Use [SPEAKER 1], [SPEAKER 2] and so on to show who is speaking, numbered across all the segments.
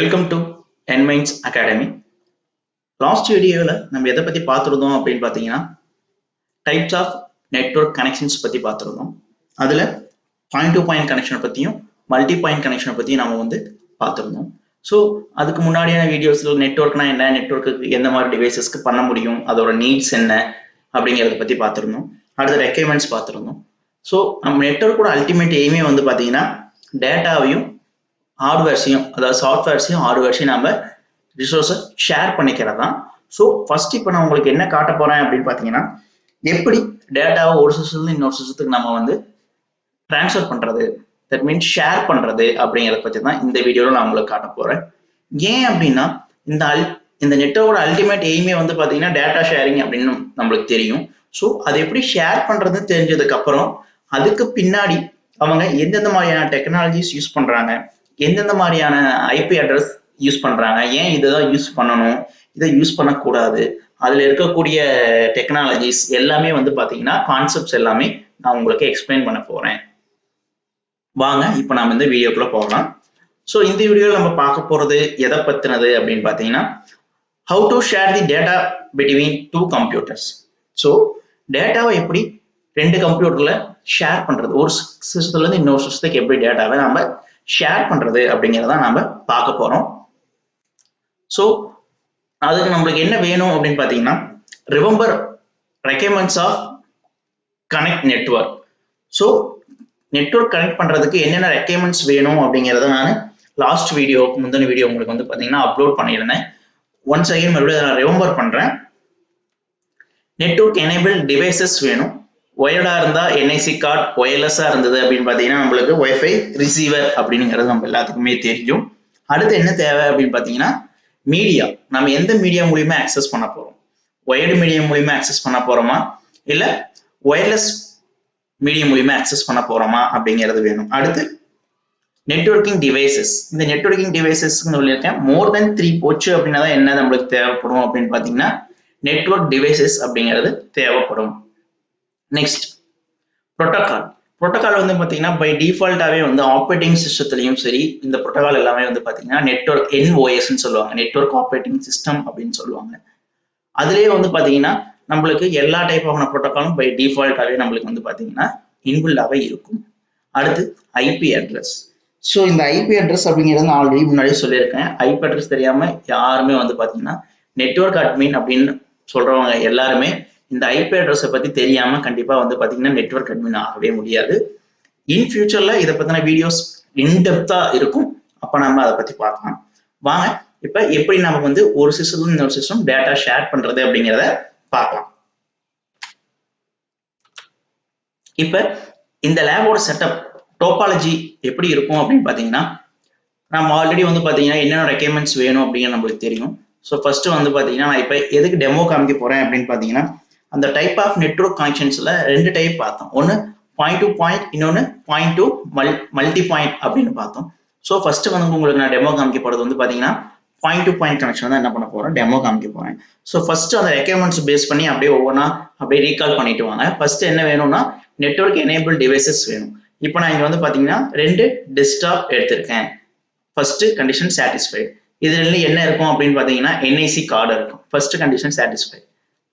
[SPEAKER 1] Welcome to என்மைன்ஸ் academy. Last வீடியோவில் நம்ம எதை பற்றி பார்த்துருந்தோம் அப்படின்னு பார்த்தீங்கன்னா டைப்ஸ் ஆஃப் நெட்வொர்க் கனெக்ஷன்ஸ் பற்றி பார்த்துருந்தோம். அதில் பாயிண்ட் டு பாயிண்ட் கனெக்ஷனை பற்றியும் மல்டி பாயிண்ட் கனெக்ஷனை பற்றியும் நம்ம பார்த்துருந்தோம். ஸோ அதுக்கு முன்னாடியான வீடியோஸில் நெட்வொர்க்னா என்ன, நெட்வொர்க்கு எந்த மாதிரி டிவைசஸ்க்கு பண்ண முடியும், அதோட நீட்ஸ் என்ன அப்படிங்கிறத பற்றி பார்த்துருந்தோம். அடுத்த ரெக்யர்மெண்ட்ஸ் பார்த்துருந்தோம். ஸோ நம்ம நெட்வொர்க்கோட அல்டிமேட் எய்மே பார்த்தீங்கன்னா டேட்டாவையும் ஹார்ட்வேர்ஸையும், அதாவது சாஃப்ட்வேர்ஸையும் ஹார்ட்வேர்ஸையும் நம்ம ரிசோர்ஸை ஷேர் பண்ணிக்கிறது தான். ஸோ ஃபர்ஸ்ட் இப்போ நான் உங்களுக்கு என்ன காட்ட போறேன் அப்படின்னு பார்த்தீங்கன்னா எப்படி டேட்டாவை ஒரு சிஸ்டத்துல இன்னொரு சிஸ்டத்துக்கு நம்ம டிரான்ஸ்ஃபர் பண்றது, தட் மீன்ஸ் ஷேர் பண்றது அப்படிங்கிறத பற்றி தான் இந்த வீடியோவில் நான் உங்களுக்கு காட்ட போறேன். ஏன் அப்படின்னா இந்த நெட்வொர்க்கோட அல்டிமேட் எய்மே பார்த்தீங்கன்னா டேட்டா ஷேரிங் அப்படின்னு நம்மளுக்கு தெரியும். ஸோ அதை எப்படி ஷேர் பண்றதுன்னு தெரிஞ்சதுக்கு அப்புறம் அதுக்கு பின்னாடி அவங்க எந்தெந்த மாதிரியான டெக்னாலஜிஸ் யூஸ் பண்றாங்க, எந்தெந்த மாதிரியான ஐபி அட்ரஸ் யூஸ் பண்றாங்க, ஏன் இதைதான் யூஸ் பண்ணணும், இதை யூஸ் பண்ணக்கூடாது, அதுல இருக்கக்கூடிய டெக்னாலஜிஸ் எல்லாமே பாத்தீங்கன்னா கான்செப்ட்ஸ் எல்லாமே நான் உங்களுக்கு எக்ஸ்பிளைன் பண்ண போறேன். வாங்க இப்போ நம்ம இந்த வீடியோக்குள்ள போகலாம். ஸோ இந்த வீடியோவில் நம்ம பார்க்க போறது எதை பத்தினது அப்படின்னு பாத்தீங்கன்னா how to share the data between two computers. So டேட்டாவை எப்படி ரெண்டு கம்ப்யூட்டர்ல ஷேர் பண்றது, ஒரு சிஸ்டத்துல இருந்து இன்னொரு சிஸ்டத்துக்கு எப்படி டேட்டாவை நம்ம ஷேர் பண்றது அப்படிங்கிறத நம்ம பார்க்க போறோம். ஸோ அதுக்கு நம்மளுக்கு என்ன வேணும் அப்படின்னு பாத்தீங்கன்னா remember requirements of connect network. So network connect பண்றதுக்கு என்னென்ன ரெக்யர்மெண்ட்ஸ் வேணும் அப்படிங்கிறத நான் லாஸ்ட் வீடியோ, முந்தின வீடியோ உங்களுக்கு பாத்தீங்கன்னா அப்லோட் பண்ணியிருந்தேன். ஒன்ஸ் அகைன் மறுபடியும் நான் ரிமெம்பர் பண்றேன். நெட்வொர்க் எனேபிள் டிவைசஸ் வேணும். ஒயர்டா இருந்தா என்ஐசி கார்டு, ஒயர்லெஸ்ஸா இருந்தது அப்படின்னு பாத்தீங்கன்னா நம்மளுக்கு ஒய்ஃபை ரிசீவர் அப்படிங்கிறது நம்ம எல்லாத்துக்குமே தெரியும். அடுத்து என்ன தேவை அப்படின்னு பாத்தீங்கன்னா மீடியா. நம்ம எந்த மீடியா மூலியமா ஆக்சஸ் பண்ண போறோம், ஒயர்டு மீடியம் மூலியமா ஆக்சஸ் பண்ண போறோமா இல்ல ஒயர்லெஸ் மீடியம் மூலியமா ஆக்சஸ் பண்ண போறோமா அப்படிங்கிறது வேணும். அடுத்து நெட்வொர்க்கிங் டிவைசஸ். இந்த நெட்வொர்க்கிங் டிவைசஸ் சொல்லியிருக்கேன், மோர் தென் 3 போச்சு அப்படின்னா என்ன நம்மளுக்கு தேவைப்படும் அப்படின்னு பாத்தீங்கன்னா நெட்வொர்க் டிவைசஸ் அப்படிங்கிறது தேவைப்படும். Next protocol. புரோட்டோகால் பாத்தீங்கன்னா பை டிஃபால்ட்டாவே ஆப்ரேட்டிங் சிஸ்டத்துலயும் சரி, இந்த புரோட்டோகால் எல்லாமே பாத்தீங்கன்னா நெட்வொர்க் NOSன்னு சொல்லுவாங்க, நெட்வொர்க் ஆப்ரேட்டிங் சிஸ்டம் அப்படின்னு சொல்லுவாங்க. அதுலயே பாத்தீங்கன்னா நம்மளுக்கு எல்லா டைப் ஆஃப் புரோட்டோகாலும் பை டிஃபால்ட்டாவே நம்மளுக்கு பாத்தீங்கன்னா இன்பில்டாவே இருக்கும். அடுத்து ஐபி அட்ரஸ். ஸோ இந்த ஐபி அட்ரஸ் அப்படிங்கிறது ஆல்ரெடி முன்னாடியே சொல்லியிருக்கேன். ஐபி அட்ரஸ் தெரியாம யாருமே பாத்தீங்கன்னா நெட்வொர்க் அட்மின் அப்படின்னு சொல்றவங்க எல்லாருமே இந்த ஐபி அட்ரஸை பத்தி தெரியாம கண்டிப்பா பாத்தீங்கன்னா நெட்வொர்க் அட்மின் ஆகவே முடியாது. இன் ஃபியூச்சர்ல இதை பத்தின வீடியோஸ் இன்டெப்தா இருக்கும், அப்ப நம்ம அதை பத்தி பார்க்கலாம். வாங்க இப்ப எப்படி நம்ம ஒரு சிஸ்டம் இன்னொரு சிஸ்டம் டேட்டா ஷேர் பண்றது அப்படிங்கிறத பார்க்கலாம். இப்ப இந்த லேபோட செட்டப் டோபாலஜி எப்படி இருக்கும் அப்படின்னு பாத்தீங்கன்னா நம்ம ஆல்ரெடி பாத்தீங்கன்னா என்னென்ன ரெக்யர்மெண்ட்ஸ் வேணும் அப்படிங்கிற நம்மளுக்கு தெரியும். ஸோ ஃபர்ஸ்ட் பாத்தீங்கன்னா நான் இப்ப எதுக்கு டெமோ காமிக்க போறேன் அப்படின்னு பாத்தீங்கன்னா அந்த டைப் ஆஃப் நெட்வொர்க் கனெக்ஷன்ஸ்ல 2 டைப் பார்த்தோம். ஒன்னு பாயிண்ட் டு பாயிண்ட், இன்னொன்னு பாயிண்ட் டு மல்டி பாயிண்ட் அப்படின்னு பார்த்தோம். ஸோ ஃபர்ஸ்ட் உங்களுக்கு நான் டெமோ காமிக்க போறது பாத்தீங்கன்னா பாயிண்ட் டு பாயிண்ட் கனெக்ஷன் தான் என்ன பண்ண போறேன், டெமோ காமிக்க போறேன். ஸோ ஃபர்ஸ்ட் அந்த ரெக்யர்மெண்ட்ஸ் பேஸ் பண்ணி அப்படியே ஒவ்வொன்றா அப்படியே ரீகால் பண்ணிட்டு வாங்க. ஃபர்ஸ்ட் என்ன வேணும்னா நெட்வொர்க் எனேபிள் டிவைசஸ் வேணும். இப்போ நான் இங்க பாத்தீங்கன்னா 2 டெஸ்க்டாப் எடுத்திருக்கேன். First condition satisfied. இதுல என்ன இருக்கும் அப்படின்னு பாத்தீங்கன்னா என்ஐசி கார்டு இருக்கும். First condition satisfied.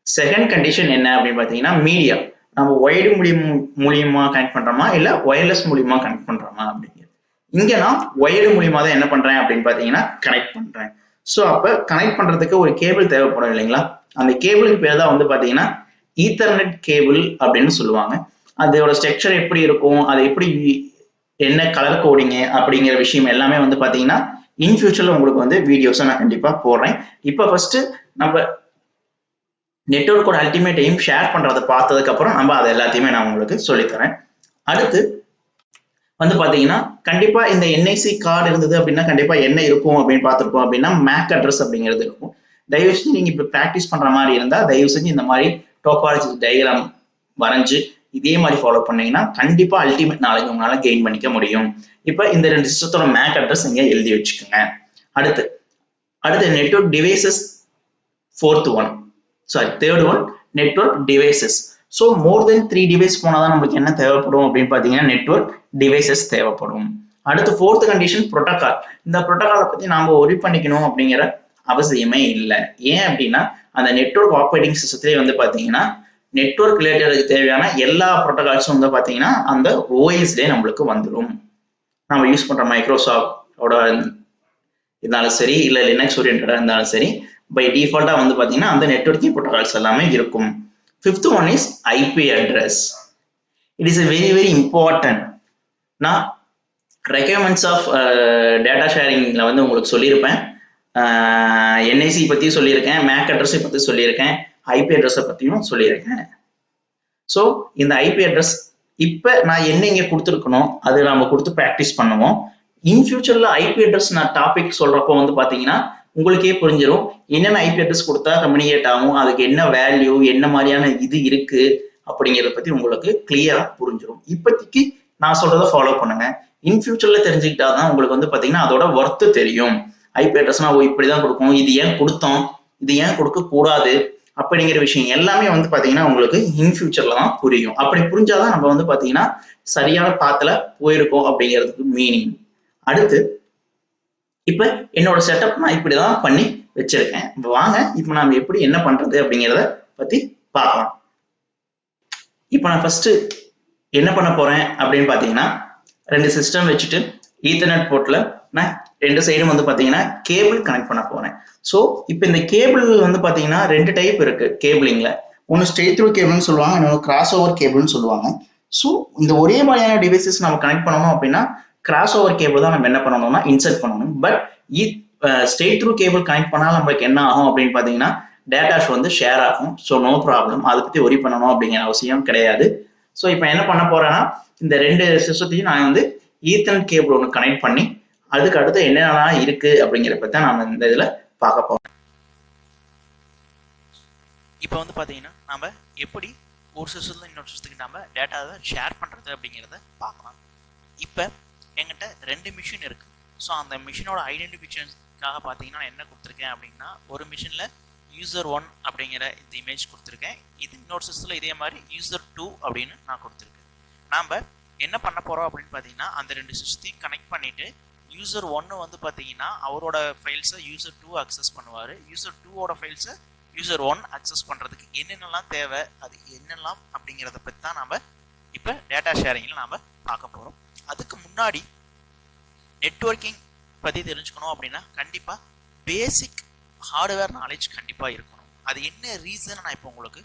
[SPEAKER 1] Second condition என்ன அப்படின்னு பாத்தீங்கன்னா மீடியா நம்ம ஒயர்டு மூலியமா கனெக்ட் பண்றோமா இல்ல ஒயர்லெஸ் மூலியமா கனெக்ட் பண்றோமா அப்படிங்கிறது. இங்க நான் ஒயர்டு மூலியமா தான் என்ன பண்றேன் அப்படின்னு பாத்தீங்கன்னா கனெக்ட் பண்றேன். ஸோ அப்ப கனெக்ட் பண்றதுக்கு ஒரு கேபிள் தேவைப்படும் இல்லைங்களா, அந்த கேபிளுக்கு பேர் தான் பாத்தீங்கன்னா ஈத்தர்நெட் கேபிள் அப்படின்னு சொல்லுவாங்க. அதோட ஸ்ட்ரக்சர் எப்படி இருக்கும், அது எப்படி என்ன கலர் கோடிங் அப்படிங்கிற விஷயம் எல்லாமே பாத்தீங்கன்னா இன் ஃபியூச்சர்ல உங்களுக்கு வீடியோஸை நான் கண்டிப்பா போடுறேன். இப்ப ஃபர்ஸ்ட் நம்ம நெட்வொர்க்கோட அல்டிமேட் எய்ம் ஷேர் பண்றதை பார்த்ததுக்கு அப்புறம் நம்ம அதை எல்லாத்தையுமே நான் உங்களுக்கு சொல்லித்தரேன். அடுத்து பாத்தீங்கன்னா கண்டிப்பா இந்த என்ஐசி கார்டு இருந்தது அப்படின்னா கண்டிப்பா என்ன இருக்கும் அப்படின்னு பார்த்துருக்கோம் அப்படின்னா மேக் அட்ரஸ் அப்படிங்கிறது இருக்கும். தயவு செஞ்சு நீங்க இப்ப பிராக்டிஸ் பண்ற மாதிரி இருந்தா தயவு செஞ்சு இந்த மாதிரி டோபாலஜி டயக்ராம் வரைஞ்சு இதே மாதிரி ஃபாலோ பண்ணீங்கன்னா கண்டிப்பா அல்டிமேட் நாலேஜ் உங்களால கெயின் பண்ணிக்க முடியும். இப்ப இந்த 2 சிஸ்டத்தோட மேக் அட்ரஸ் இங்க எழுதி வச்சுக்கோங்க. அடுத்து network devices third one network devices. So more than 3 device போனாதான் நமக்கு என்ன தேவைப்படும் அப்படின்னு பாத்தீங்கன்னா நெட்வொர்க் டிவைசஸ் தேவைப்படும். அடுத்து ஃபோர்த் கண்டிஷன் புரோட்டோகால். இந்த புரோட்டோகாலை பத்தி நாம ஒரி பண்ணிக்கணும் அப்படிங்கிற அவசியமே இல்லை. ஏன் அப்படின்னா அந்த நெட்வொர்க் ஆப்ரேட்டிங் சிஸ்டத்திலே வந்து பாத்தீங்கன்னா நெட்வொர்க் ரிலேட்டடுக்கு தேவையான எல்லா புரோட்டோகால்ஸும் வந்து பாத்தீங்கன்னா அந்த ஓஎஸ்லேயே நம்மளுக்கு வந்துடும். நம்ம யூஸ் பண்ற மைக்ரோசாஃப்டோட இருந்தாலும் சரி, இல்ல லினக்ஸ் ஓரியன்டா இருந்தாலும் சரி, பை டிஃபால்ட்டா வந்து பாத்தீங்கன்னா அந்த நெட்வொர்க்கிங் புரோட்டோகால்ஸ் எல்லாமே இருக்கும். Fifth one is IP address. It is a very important. நான் ரெக்யர்மெண்ட்ஸ் ஆஃப் டேட்டா ஷேரிங்ல வந்து உங்களுக்கு சொல்லியிருப்பேன். என்ஐசி பத்தி சொல்லியிருக்கேன், மேக் அட்ரஸை பத்தி சொல்லியிருக்கேன், ஐபி அட்ரஸை பத்தியும் சொல்லியிருக்கேன். ஸோ இந்த ஐபி அட்ரஸ் இப்ப நான் என்ன இங்க கொடுத்துருக்கணும், அது நம்ம கொடுத்து ப்ராக்டிஸ் பண்ணுவோம். இன் ஃபியூச்சர்ல ஐபி அட்ரஸ் நான் டாபிக் சொல்றப்போ வந்து பாத்தீங்கன்னா உங்களுக்கே புரிஞ்சிடும் என்னென்ன ஐபி அட்ரஸ் கொடுத்தா கம்யூனிகேட் ஆகும், அதுக்கு என்ன வேல்யூ, என்ன மாதிரியான இது இருக்கு அப்படிங்கிறத பத்தி உங்களுக்கு கிளியரா புரிஞ்சிடும். இப்போதைக்கு நான் சொல்றதை ஃபாலோ பண்ணுங்க. இன் ஃபியூச்சர்ல தெரிஞ்சுக்கிட்டாதான் உங்களுக்கு வந்து பாத்தீங்கன்னா அதோட ஒர்த்து தெரியும். ஐபி அட்ரஸ்னா இப்படிதான் கொடுக்கும், இது ஏன் கொடுத்தோம், இது ஏன் கொடுக்க கூடாது அப்படிங்கிற விஷயம் எல்லாமே வந்து பாத்தீங்கன்னா உங்களுக்கு இன் ஃபியூச்சர்ல தான் புரியும். அப்படி புரிஞ்சாதான் நம்ம வந்து பாத்தீங்கன்னா சரியான பாத்துல போயிருக்கோம் அப்படிங்கிறதுக்கு மீனிங். அடுத்து இப்ப என்னோட செட்டப் நான் இப்படிதான் பண்ணி வச்சிருக்கேன். வாங்க இப்ப நாம எப்படி என்ன பண்றது அப்படிங்கிறத பத்தி பார்க்கலாம். இப்ப நான் ஃபர்ஸ்ட் என்ன பண்ண போறேன் அப்படின்னு பாத்தீங்கன்னா ரெண்டு சிஸ்டம் வச்சுட்டு ஈத்தர்நெட் போர்ட்ல நான் ரெண்டு சைடும் வந்து பாத்தீங்கன்னா கேபிள் கனெக்ட் பண்ண போறேன். ஸோ இப்போ இந்த கேபிள் வந்து பாத்தீங்கன்னா ரெண்டு டைப் இருக்கு கேபிளிங்ல. ஒன்னு ஸ்ட்ரெயிட் த்ரூ கேபிள்னு சொல்லுவாங்க, இன்னொன்று கிராஸ் ஓவர் கேபிள்னு சொல்லுவாங்க. ஸோ இந்த ஒரே மாதிரியான டிவைசஸ் நம்ம கனெக்ட் பண்ணணும் அப்படின்னா கிராஸ் ஓவர் கேபிள் தான் நம்ம என்ன பண்ணணும்னா இன்சர்ட் பண்ணணும். But straight through cable connect பண்ணாலும் நம்மளுக்கு என்ன ஆகும் அப்படின்னு பாத்தீங்கன்னா டேட்டாஸ் வந்து ஷேர் ஆகும். ஸோ நோ ப்ராப்ளம், அதை பத்தி ஒரி பண்ணணும் அப்படிங்கிற அவசியம் கிடையாது. ஸோ இப்போ என்ன பண்ண போறேன்னா இந்த ரெண்டு சிஸ்டத்தையும் நான் வந்து ஈத்தர்நெட் கேபிள் ஒன்று கனெக்ட் பண்ணி அதுக்கு அடுத்து என்னென்னலாம் இருக்கு அப்படிங்கிறத பத்தி நாம இந்த இதுல பார்க்க போறோம். இப்போ வந்து பாத்தீங்கன்னா நாம எப்படி ஒரு சிஸ்டத்துல இன்னொரு சிஸ்டத்துக்கு நாம டேட்டாவை ஷேர் பண்றது அப்படிங்கிறத பார்க்கலாம். இப்போ என்கிட்ட ரெண்டு மிஷின் இருக்கு. ஸோ அந்த மிஷினோட ஐடென்டிஃபிகேஷனுக்காக பார்த்தீங்கன்னா நான் என்ன கொடுத்துருக்கேன் அப்படின்னா ஒரு மிஷினில் யூசர் 1 அப்படிங்கிற இந்த இமேஜ் கொடுத்துருக்கேன். இது இன்னொரு சிஸ்டத்தில் இதே மாதிரி யூசர் 2 அப்படின்னு நான் கொடுத்துருக்கேன். நாம் என்ன பண்ண போகிறோம் அப்படின்னு பார்த்தீங்கன்னா அந்த ரெண்டு சிஸ்டத்தையும் கனெக்ட் பண்ணிவிட்டு யூசர் 1 வந்து பார்த்தீங்கன்னா அவரோட ஃபைல்ஸை யூசர் 2 அக்சஸ் பண்ணுவார். யூசர் 2ஓட ஃபைல்ஸை யூசர் 1 அக்சஸ் பண்ணுறதுக்கு என்னென்னலாம் தேவை, அது என்னெல்லாம் அப்படிங்கிறத பற்றி தான் நாம் இப்போ டேட்டா ஷேரிங்கில் நாம் பார்க்க போகிறோம். அதுக்கு முன்னாடி நெட்வொர்க்கிங் பற்றி தெரிஞ்சுக்கணும் அப்படின்னா கண்டிப்பாக பேசிக் ஹார்ட்வேர் நாலேஜ் கண்டிப்பாக இருக்கணும். அது என்ன ரீசன் நான் இப்போ உங்களுக்கு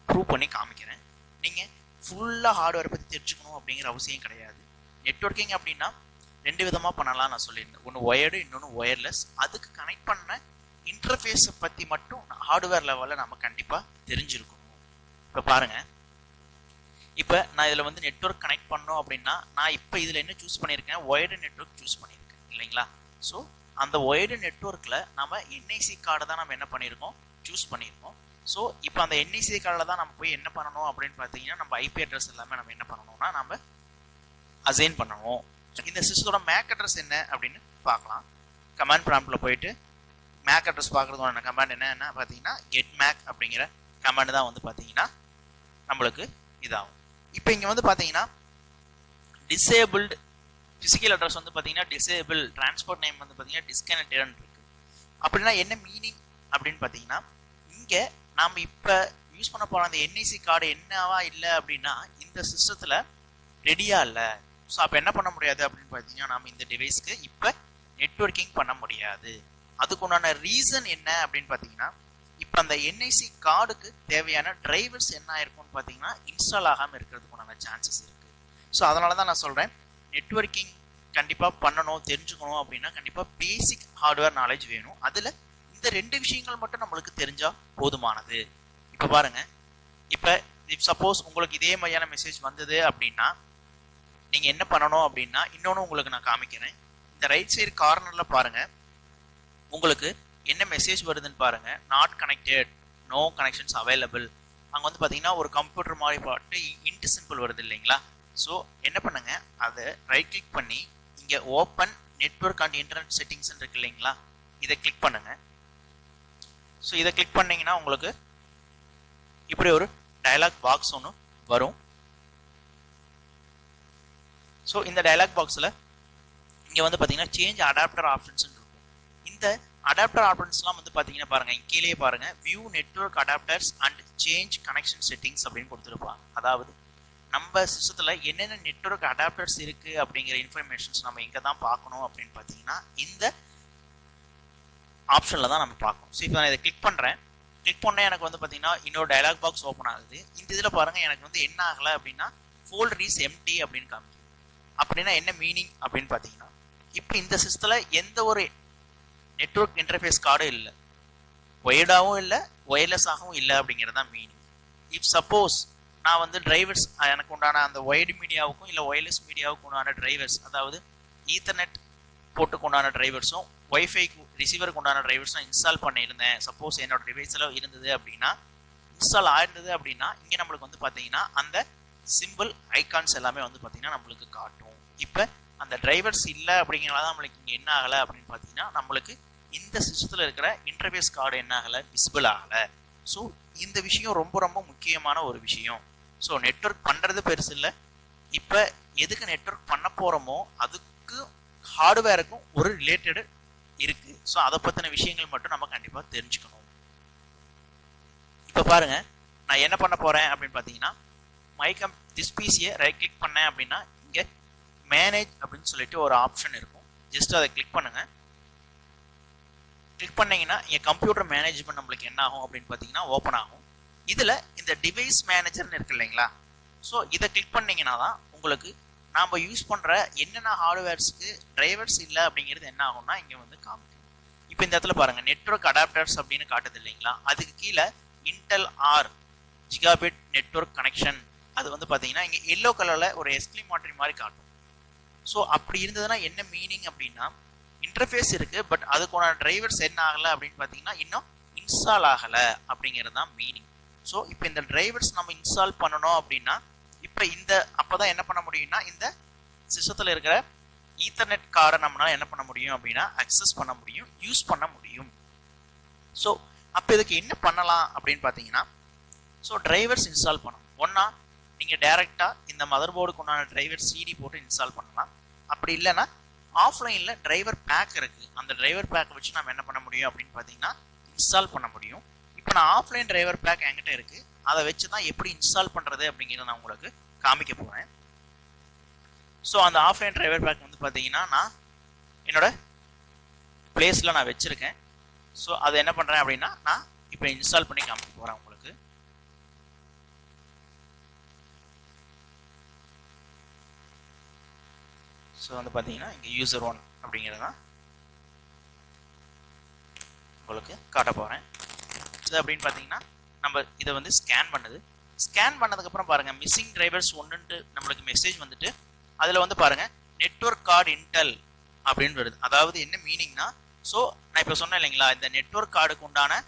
[SPEAKER 1] ப்ரூவ் பண்ணி காமிக்கிறேன். நீங்கள் ஃபுல்லாக ஹார்ட்வேர் பற்றி தெரிஞ்சுக்கணும் அப்படிங்கிற அவசியம் கிடையாது. நெட்வொர்க்கிங் அப்படின்னா ரெண்டு விதமாக பண்ணலாம் நான் சொல்லியிருந்தேன். ஒன்று ஒயர்டு, இன்னொன்று ஒயர்லெஸ். அதுக்கு கனெக்ட் பண்ண இன்டர்ஃபேஸை பற்றி மட்டும் ஹார்ட்வேர் லெவலில் நம்ம கண்டிப்பாக தெரிஞ்சிருக்கணும். இப்போ பாருங்கள், இப்போ நான் இதில் வந்து நெட்வொர்க் கனெக்ட் பண்ணோம் அப்படின்னா நான் இப்போ இதில் என்ன சூஸ் பண்ணியிருக்கேன், ஒயர்டு நெட்வொர்க் சூஸ் பண்ணியிருக்கேன் இல்லைங்களா. ஸோ அந்த ஒயர்டு நெட்வொர்க்கில் நம்ம என்ஐசி கார்டை தான் நம்ம என்ன பண்ணியிருக்கோம், சூஸ் பண்ணியிருக்கோம். ஸோ இப்போ அந்த என்ஐசி கார்டில் தான் நம்ம போய் என்ன பண்ணணும் அப்படின்னு பார்த்தீங்கன்னா நம்ம ஐபி அட்ரஸ் எல்லாமே நம்ம என்ன பண்ணணும்னா நம்ம அசைன் பண்ணணும். இந்த சிஸ்டத்தோட மேக் அட்ரஸ் என்ன அப்படின்னு பார்க்கலாம். கமாண்ட் ப்ராம்ப்டில் போயிட்டு மேக் அட்ரஸ் பார்க்குறதோட கமாண்ட் என்ன பார்த்தீங்கன்னா கெட் மேக் அப்படிங்கிற கமாண்ட் தான் வந்து பார்த்தீங்கன்னா நம்மளுக்கு இதாகும். இப்போ இங்கே வந்து பார்த்தீங்கன்னா டிசேபிள்டு ஃபிசிக்கல் அட்ரஸ் வந்து பார்த்தீங்கன்னா டிசேபிள், டிரான்ஸ்போர்ட் நேம் வந்து பார்த்தீங்கன்னா டிஸ்கனெக்டட்னு இருக்கு. அப்படின்னா என்ன மீனிங் அப்படின்னு பார்த்தீங்கன்னா இங்கே நாம் இப்போ யூஸ் பண்ண போகிற அந்த என்ஐசி கார்டு என்னவா இல்லை அப்படின்னா இந்த சிஸ்டத்தில் ரெடியாக இல்லை. ஸோ அப்போ என்ன பண்ண முடியாது அப்படின்னு பார்த்தீங்கன்னா நம்ம இந்த டிவைஸ்க்கு இப்போ நெட்வொர்க்கிங் பண்ண முடியாது. அதுக்குண்டான ரீசன் என்ன அப்படின்னு பார்த்தீங்கன்னா இப்போ அந்த என்ஐசி கார்டுக்கு தேவையான டிரைவர்ஸ் என்ன ஆயிருக்கும்னு பார்த்தீங்கன்னா இன்ஸ்டால் ஆகாமல் இருக்கிறதுக்குண்டான சான்சஸ் இருக்குது. ஸோ அதனால தான் நான் சொல்கிறேன் நெட்வொர்க்கிங் கண்டிப்பாக பண்ணணும், தெரிஞ்சுக்கணும் அப்படின்னா கண்டிப்பாக பேசிக் ஹார்ட்வேர் நாலேஜ் வேணும். அதில் இந்த ரெண்டு விஷயங்கள் மட்டும் நம்மளுக்கு தெரிஞ்சால் போதுமானது. இப்போ பாருங்கள், இப்போ சப்போஸ் உங்களுக்கு இதே மாதிரியான மெசேஜ் வந்தது அப்படின்னா நீங்கள் என்ன பண்ணணும் அப்படின்னா இன்னொன்று உங்களுக்கு நான் காமிக்கிறேன். இந்த ரைட் சைடு கார்னரில் பாருங்கள், உங்களுக்கு என்ன மெசேஜ் வருதுன்னு பாருங்க. Not connected, no connections available. அங்கே வந்து பார்த்தீங்கன்னா ஒரு கம்ப்யூட்டர் மாதிரி பாட்டு இன்ட் சிம்பிள் வருது இல்லைங்களா. ஸோ என்ன பண்ணுங்க, அதை ரைட் கிளிக் பண்ணி இங்கே open network and internet settings இருக்கு இல்லைங்களா, இதை கிளிக் பண்ணுங்க. ஸோ இதை கிளிக் பண்ணீங்கன்னா உங்களுக்கு இப்படி ஒரு டயலாக் பாக்ஸ் ஒன்று வரும். ஸோ இந்த டயலாக் பாக்ஸில்
[SPEAKER 2] இங்கே வந்து பார்த்தீங்கன்னா சேஞ்ச் அடாப்டர் ஆப்ஷன்ஸ் இருக்கும். இந்த அடாப்டர் ஆப்ஷன்ஸ்லாம் வந்து பார்த்தீங்கன்னா பாருங்க, கீழே பாருங்க view network adapters and change connection settings அப்படின்னு கொடுத்துருப்பாங்க. அதாவது நம்ம சிஸ்டத்தில் என்னென்ன நெட்வொர்க் அடாப்டர்ஸ் இருக்கு அப்படிங்கிற இன்ஃபர்மேஷன்ஸ் நம்ம எங்கே தான் பார்க்கணும் அப்படின்னு பார்த்தீங்கன்னா இந்த ஆப்ஷனில் தான் நம்ம பார்க்கணும். ஸோ இப்போ நான் இதை கிளிக் பண்ணுறேன். கிளிக் பண்ணால் எனக்கு வந்து பார்த்தீங்கன்னா இன்னொரு டயலாக் பாக்ஸ் ஓப்பன் ஆகுது. இந்த இதில் பாருங்கள் எனக்கு வந்து என்ன ஆகலை அப்படின்னா ஃபோல்டர் இஸ் எம்டி அப்படின்னு காமிக்கும். அப்படின்னா என்ன மீனிங் அப்படின்னு பார்த்தீங்கன்னா இப்போ இந்த சிஸ்டத்தில் எந்த ஒரு நெட்வொர்க் இன்டர்ஃபேஸ் கார்டும் இல்லை, ஒயர்டாகவும் இல்லை, ஒயர்லெஸ்ஸாகவும் இல்லை அப்படிங்கிறது தான் மீனிங். இஃப் சப்போஸ் நான் வந்து டிரைவர்ஸ் எனக்கு உண்டான அந்த ஒயர்டு மீடியாவுக்கும் இல்லை ஒயர்லெஸ் மீடியாவுக்கு உண்டான டிரைவர்ஸ், அதாவது ஈத்தர்நெட் போட்டுக்கு உண்டான டிரைவர்ஸும் ஒய்ஃபைக்கு ரிசீவருக்கு உண்டான டிரைவர்ஸும் இன்ஸ்டால் பண்ணியிருந்தேன், சப்போஸ் என்னோட டிவைஸில் இருந்தது அப்படின்னா, இன்ஸ்டால் ஆயிருந்தது அப்படின்னா இங்கே நம்மளுக்கு வந்து பார்த்தீங்கன்னா அந்த சிம்பிள் ஐகான்ஸ் எல்லாமே வந்து பார்த்தீங்கன்னா நம்மளுக்கு காட்டும். இப்போ அந்த டிரைவர்ஸ் இல்லை அப்படிங்கிறனால தான் நம்மளுக்கு இங்கே என்ன ஆகலை அப்படின்னு பார்த்தீங்கன்னா நம்மளுக்கு இந்த சிஸ்டத்தில் இருக்கிற இன்டர்ஃபேஸ் கார்டு என்ன ஆகலை, விசிபிள் ஆகலை. ஸோ இந்த விஷயம் ரொம்ப ரொம்ப முக்கியமான ஒரு விஷயம். ஸோ நெட்வொர்க் பண்ணுறது பெருசு இல்லை, இப்போ எதுக்கு நெட்வொர்க் பண்ண போகிறோமோ அதுக்கு ஹார்ட்வேருக்கும் ஒரு ரிலேட்டடு இருக்கு. ஸோ அதை பற்றின விஷயங்கள் மட்டும் நம்ம கண்டிப்பாக தெரிஞ்சுக்கணும். இப்போ பாருங்க நான் என்ன பண்ண போகிறேன் அப்படின்னு பார்த்தீங்கன்னா திஸ் பிசியை ரைட் கிளிக் பண்ணேன் அப்படின்னா இங்கே மேனேஜ் அப்படின்னு சொல்லிட்டு ஒரு ஆப்ஷன் இருக்கும். ஜஸ்ட் அதை கிளிக் பண்ணுங்க. கிளிக் பண்ணீங்கன்னா இங்கே கம்ப்யூட்டர் மேனேஜ்மெண்ட் நம்மளுக்கு என்ன ஆகும் அப்படின்னு பார்த்தீங்கன்னா ஓப்பன் ஆகும். இதில் இந்த டிவைஸ் மேனேஜர்னு இருக்கு இல்லைங்களா, ஸோ இதை கிளிக் பண்ணீங்கன்னா தான் உங்களுக்கு நாம் யூஸ் பண்ணுற என்னென்ன ஹார்ட்வேர்ஸ்க்கு டிரைவர்ஸ் இல்லை அப்படிங்கிறது என்ன ஆகும்னா இங்கே வந்து காமிக்கும். இப்போ இந்த இடத்துல பாருங்கள் நெட்வொர்க் அடாப்டர்ஸ் அப்படின்னு காட்டுது இல்லைங்களா, அதுக்கு கீழே Intel or gigabit network connection அது வந்து பார்த்தீங்கன்னா இங்கே எல்லோ கலரில் ஒரு எக்ஸ்க்ளமேட்டரி மாதிரி காட்டும். ஸோ அப்படி இருந்ததுன்னா என்ன மீனிங் அப்படின்னா இன்டர்ஃபேஸ் இருக்கு, பட் அதுக்கான டிரைவர்ஸ் என்ன ஆகலை அப்படின்னு பார்த்தீங்கன்னா இன்னும் இன்ஸ்டால் ஆகலை அப்படிங்கிறது தான் மீனிங். ஸோ இப்போ இந்த டிரைவர்ஸ் நம்ம இன்ஸ்டால் பண்ணணும் அப்படின்னா இப்போ அப்போதான் என்ன பண்ண முடியும்னா இந்த சிஸ்டத்தில் இருக்கிற ஈத்தர்நெட் கார்டை நம்மளால என்ன பண்ண முடியும் அப்படின்னா அக்சஸ் பண்ண முடியும், யூஸ் பண்ண முடியும். ஸோ அப்போ இதுக்கு என்ன பண்ணலாம் அப்படின்னு பார்த்தீங்கன்னா ஸோ டிரைவர்ஸ் இன்ஸ்டால் பண்ணணும். ஒன்றா நீங்கள் டைரெக்டாக இந்த மதர் போர்டுக்கு உண்டான டிரைவர் சிடி போட்டு இன்ஸ்டால் பண்ணலாம். அப்படி இல்லைன்னா ஆஃப்லைனில் டிரைவர் பேக் இருக்குது, அந்த டிரைவர் பேக்கை வச்சு நம்ம என்ன பண்ண முடியும் அப்படின்னு பார்த்தீங்கன்னா இன்ஸ்டால் பண்ண முடியும். இப்போ நான் ஆஃப்லைன் டிரைவர் பேக் என்கிட்ட இருக்குது, அதை வச்சு தான் எப்படி இன்ஸ்டால் பண்ணுறது அப்படிங்கிறத நான் உங்களுக்கு காமிக்க போகிறேன். ஸோ அந்த ஆஃப்லைன் டிரைவர் பேக் வந்து பார்த்தீங்கன்னா நான் என்னோட பிளேஸில் நான் வச்சுருக்கேன். ஸோ அதை என்ன பண்ணுறேன் அப்படின்னா நான் இப்போ இன்ஸ்டால் பண்ணி காமிக்க போகிறேன் உங்களுக்கு. ஸோ வந்து பார்த்தீங்கன்னா இங்கே யூசர் 1 அப்படிங்கிறது தான் உங்களுக்கு காட்ட போகிறேன். இது அப்படின்னு பார்த்தீங்கன்னா நம்ம இதை வந்து ஸ்கேன் பண்ணுது. ஸ்கேன் பண்ணதுக்கப்புறம் பாருங்கள் மிஸ்ஸிங் டிரைவர்ஸ் 1ன்ட்டு நம்மளுக்கு மெசேஜ் வந்துட்டு அதில் வந்து பாருங்கள் நெட்வொர்க் கார்டு இன்டெல் அப்படின்னு வருது. அதாவது என்ன மீனிங்னா ஸோ நான் இப்போ சொன்னேன் இல்லைங்களா இந்த நெட்வொர்க் கார்டுக்கு உண்டான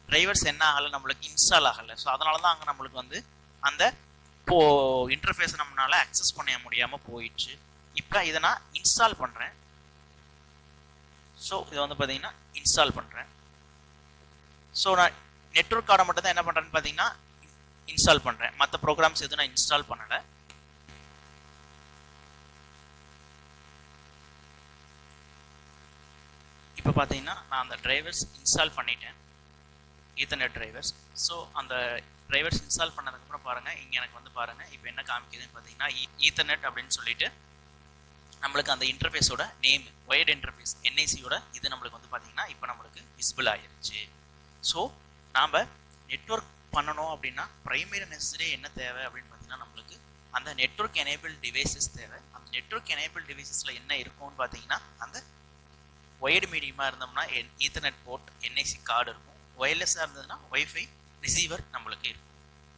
[SPEAKER 2] டிரைவர்ஸ் என்ன ஆகலை, நம்மளுக்கு இன்ஸ்டால் ஆகலை. ஸோ அதனால தான் அங்கே நம்மளுக்கு வந்து அந்த இன்டர்ஃபேஸை நம்மளால அக்சஸ் பண்ண முடியாமல் போயிடுச்சு. இப்போ இதை நான் இன்ஸ்டால் பண்ணுறேன். ஸோ இதை வந்து பார்த்தீங்கன்னா இன்ஸ்டால் பண்ணுறேன். ஸோ நான் நெட்வொர்க் கார்டை மட்டும் தான் என்ன பண்ணுறேன்னு பார்த்தீங்கன்னா இன்ஸ்டால் பண்ணுறேன், மற்ற ப்ரோக்ராம்ஸ் எதுவும் நான் இன்ஸ்டால் பண்ணலை. இப்போ பார்த்தீங்கன்னா நான் அந்த டிரைவர்ஸ் இன்ஸ்டால் பண்ணிட்டேன், ஈத்தர்நெட் டிரைவர்ஸ். ஸோ அந்த டிரைவர்ஸ் இன்ஸ்டால் பண்ணதுக்கப்புறம் பாருங்கள் இங்கே எனக்கு வந்து பாருங்கள் இப்போ என்ன காமிக்குதுன்னு பார்த்தீங்கன்னா ஈத்தர்நெட் அப்படின்னு சொல்லிட்டு நம்மளுக்கு அந்த இன்டர்ஃபேஸோட நேம் ஒயர்டு இன்டர்ஃபேஸ் என்ஐசியோட இது நம்மளுக்கு வந்து பார்த்தீங்கன்னா இப்போ நம்மளுக்கு விசிபிள் ஆகிருச்சு. ஸோ நாம் நெட்வொர்க் பண்ணணும் அப்படின்னா ப்ரைமரி நெசசரி என்ன தேவை அப்படின்னு பார்த்தீங்கன்னா நம்மளுக்கு அந்த நெட்வொர்க் எனேபிள் டிவைசஸ் தேவை. அந்த நெட்வொர்க் எனேபிள் டிவைசஸில் என்ன இருக்கும்னு பார்த்தீங்கன்னா அந்த ஒயர்டு மீடியமாக இருந்தோம்னா ஈத்தர்நெட் போர்ட் என்ஐசி கார்டு இருக்கும், ஒயர்லெஸ்ஸாக இருந்ததுன்னா ஒய்ஃபை ரிசீவர் நம்மளுக்கு இருக்கும்.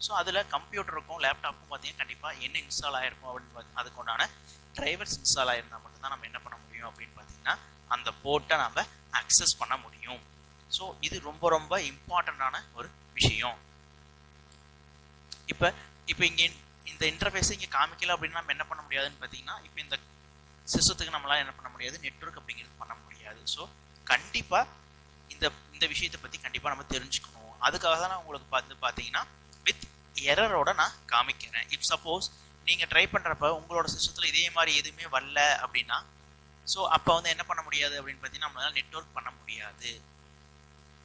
[SPEAKER 2] ஸோ அதில் கம்ப்யூட்டருக்கும் லேப்டாப்புக்கும் பார்த்தீங்கன்னா கண்டிப்பாக என்ன இன்ஸ்டால் ஆகிருக்கும் அப்படின்னு பார்த்து அதுக்குண்டான டிரைவர்ஸ் இன்ஸ்டால் ஆகிருந்தால் மட்டும்தான் நம்ம என்ன பண்ண முடியும் அப்படின்னு பார்த்தீங்கன்னா அந்த போர்ட்டை நம்ம அக்சஸ் பண்ண முடியும். ஸோ இது ரொம்ப ரொம்ப இம்பார்ட்டண்ட்டான ஒரு விஷயம். இப்போ இங்கே இந்த இன்டர்ஃபேஸை இங்கே காமிக்கல அப்படின்னா நம்ம என்ன பண்ண முடியாதுன்னு பார்த்தீங்கன்னா இப்போ இந்த சிஸ்டத்துக்கு நம்மளால் என்ன பண்ண முடியாது, நெட்வொர்க் அப்படிங்கிறது பண்ண முடியாது. ஸோ கண்டிப்பாக இந்த விஷயத்தை பற்றி கண்டிப்பாக நம்ம தெரிஞ்சுக்கணும். அதுக்காக தான் நான் உங்களுக்கு பார்த்தீங்கன்னா வித் எரரோட நான் காமிக்கிறேன். இஃப் சப்போஸ் நீங்கள் ட்ரை பண்ணுறப்ப உங்களோட சிஸ்டத்தில் இதே மாதிரி எதுவுமே வரல அப்படின்னா ஸோ அப்போ வந்து என்ன பண்ண முடியாது அப்படின்னு பார்த்தீங்கன்னா நம்மளால நெட்வொர்க் பண்ண முடியாது.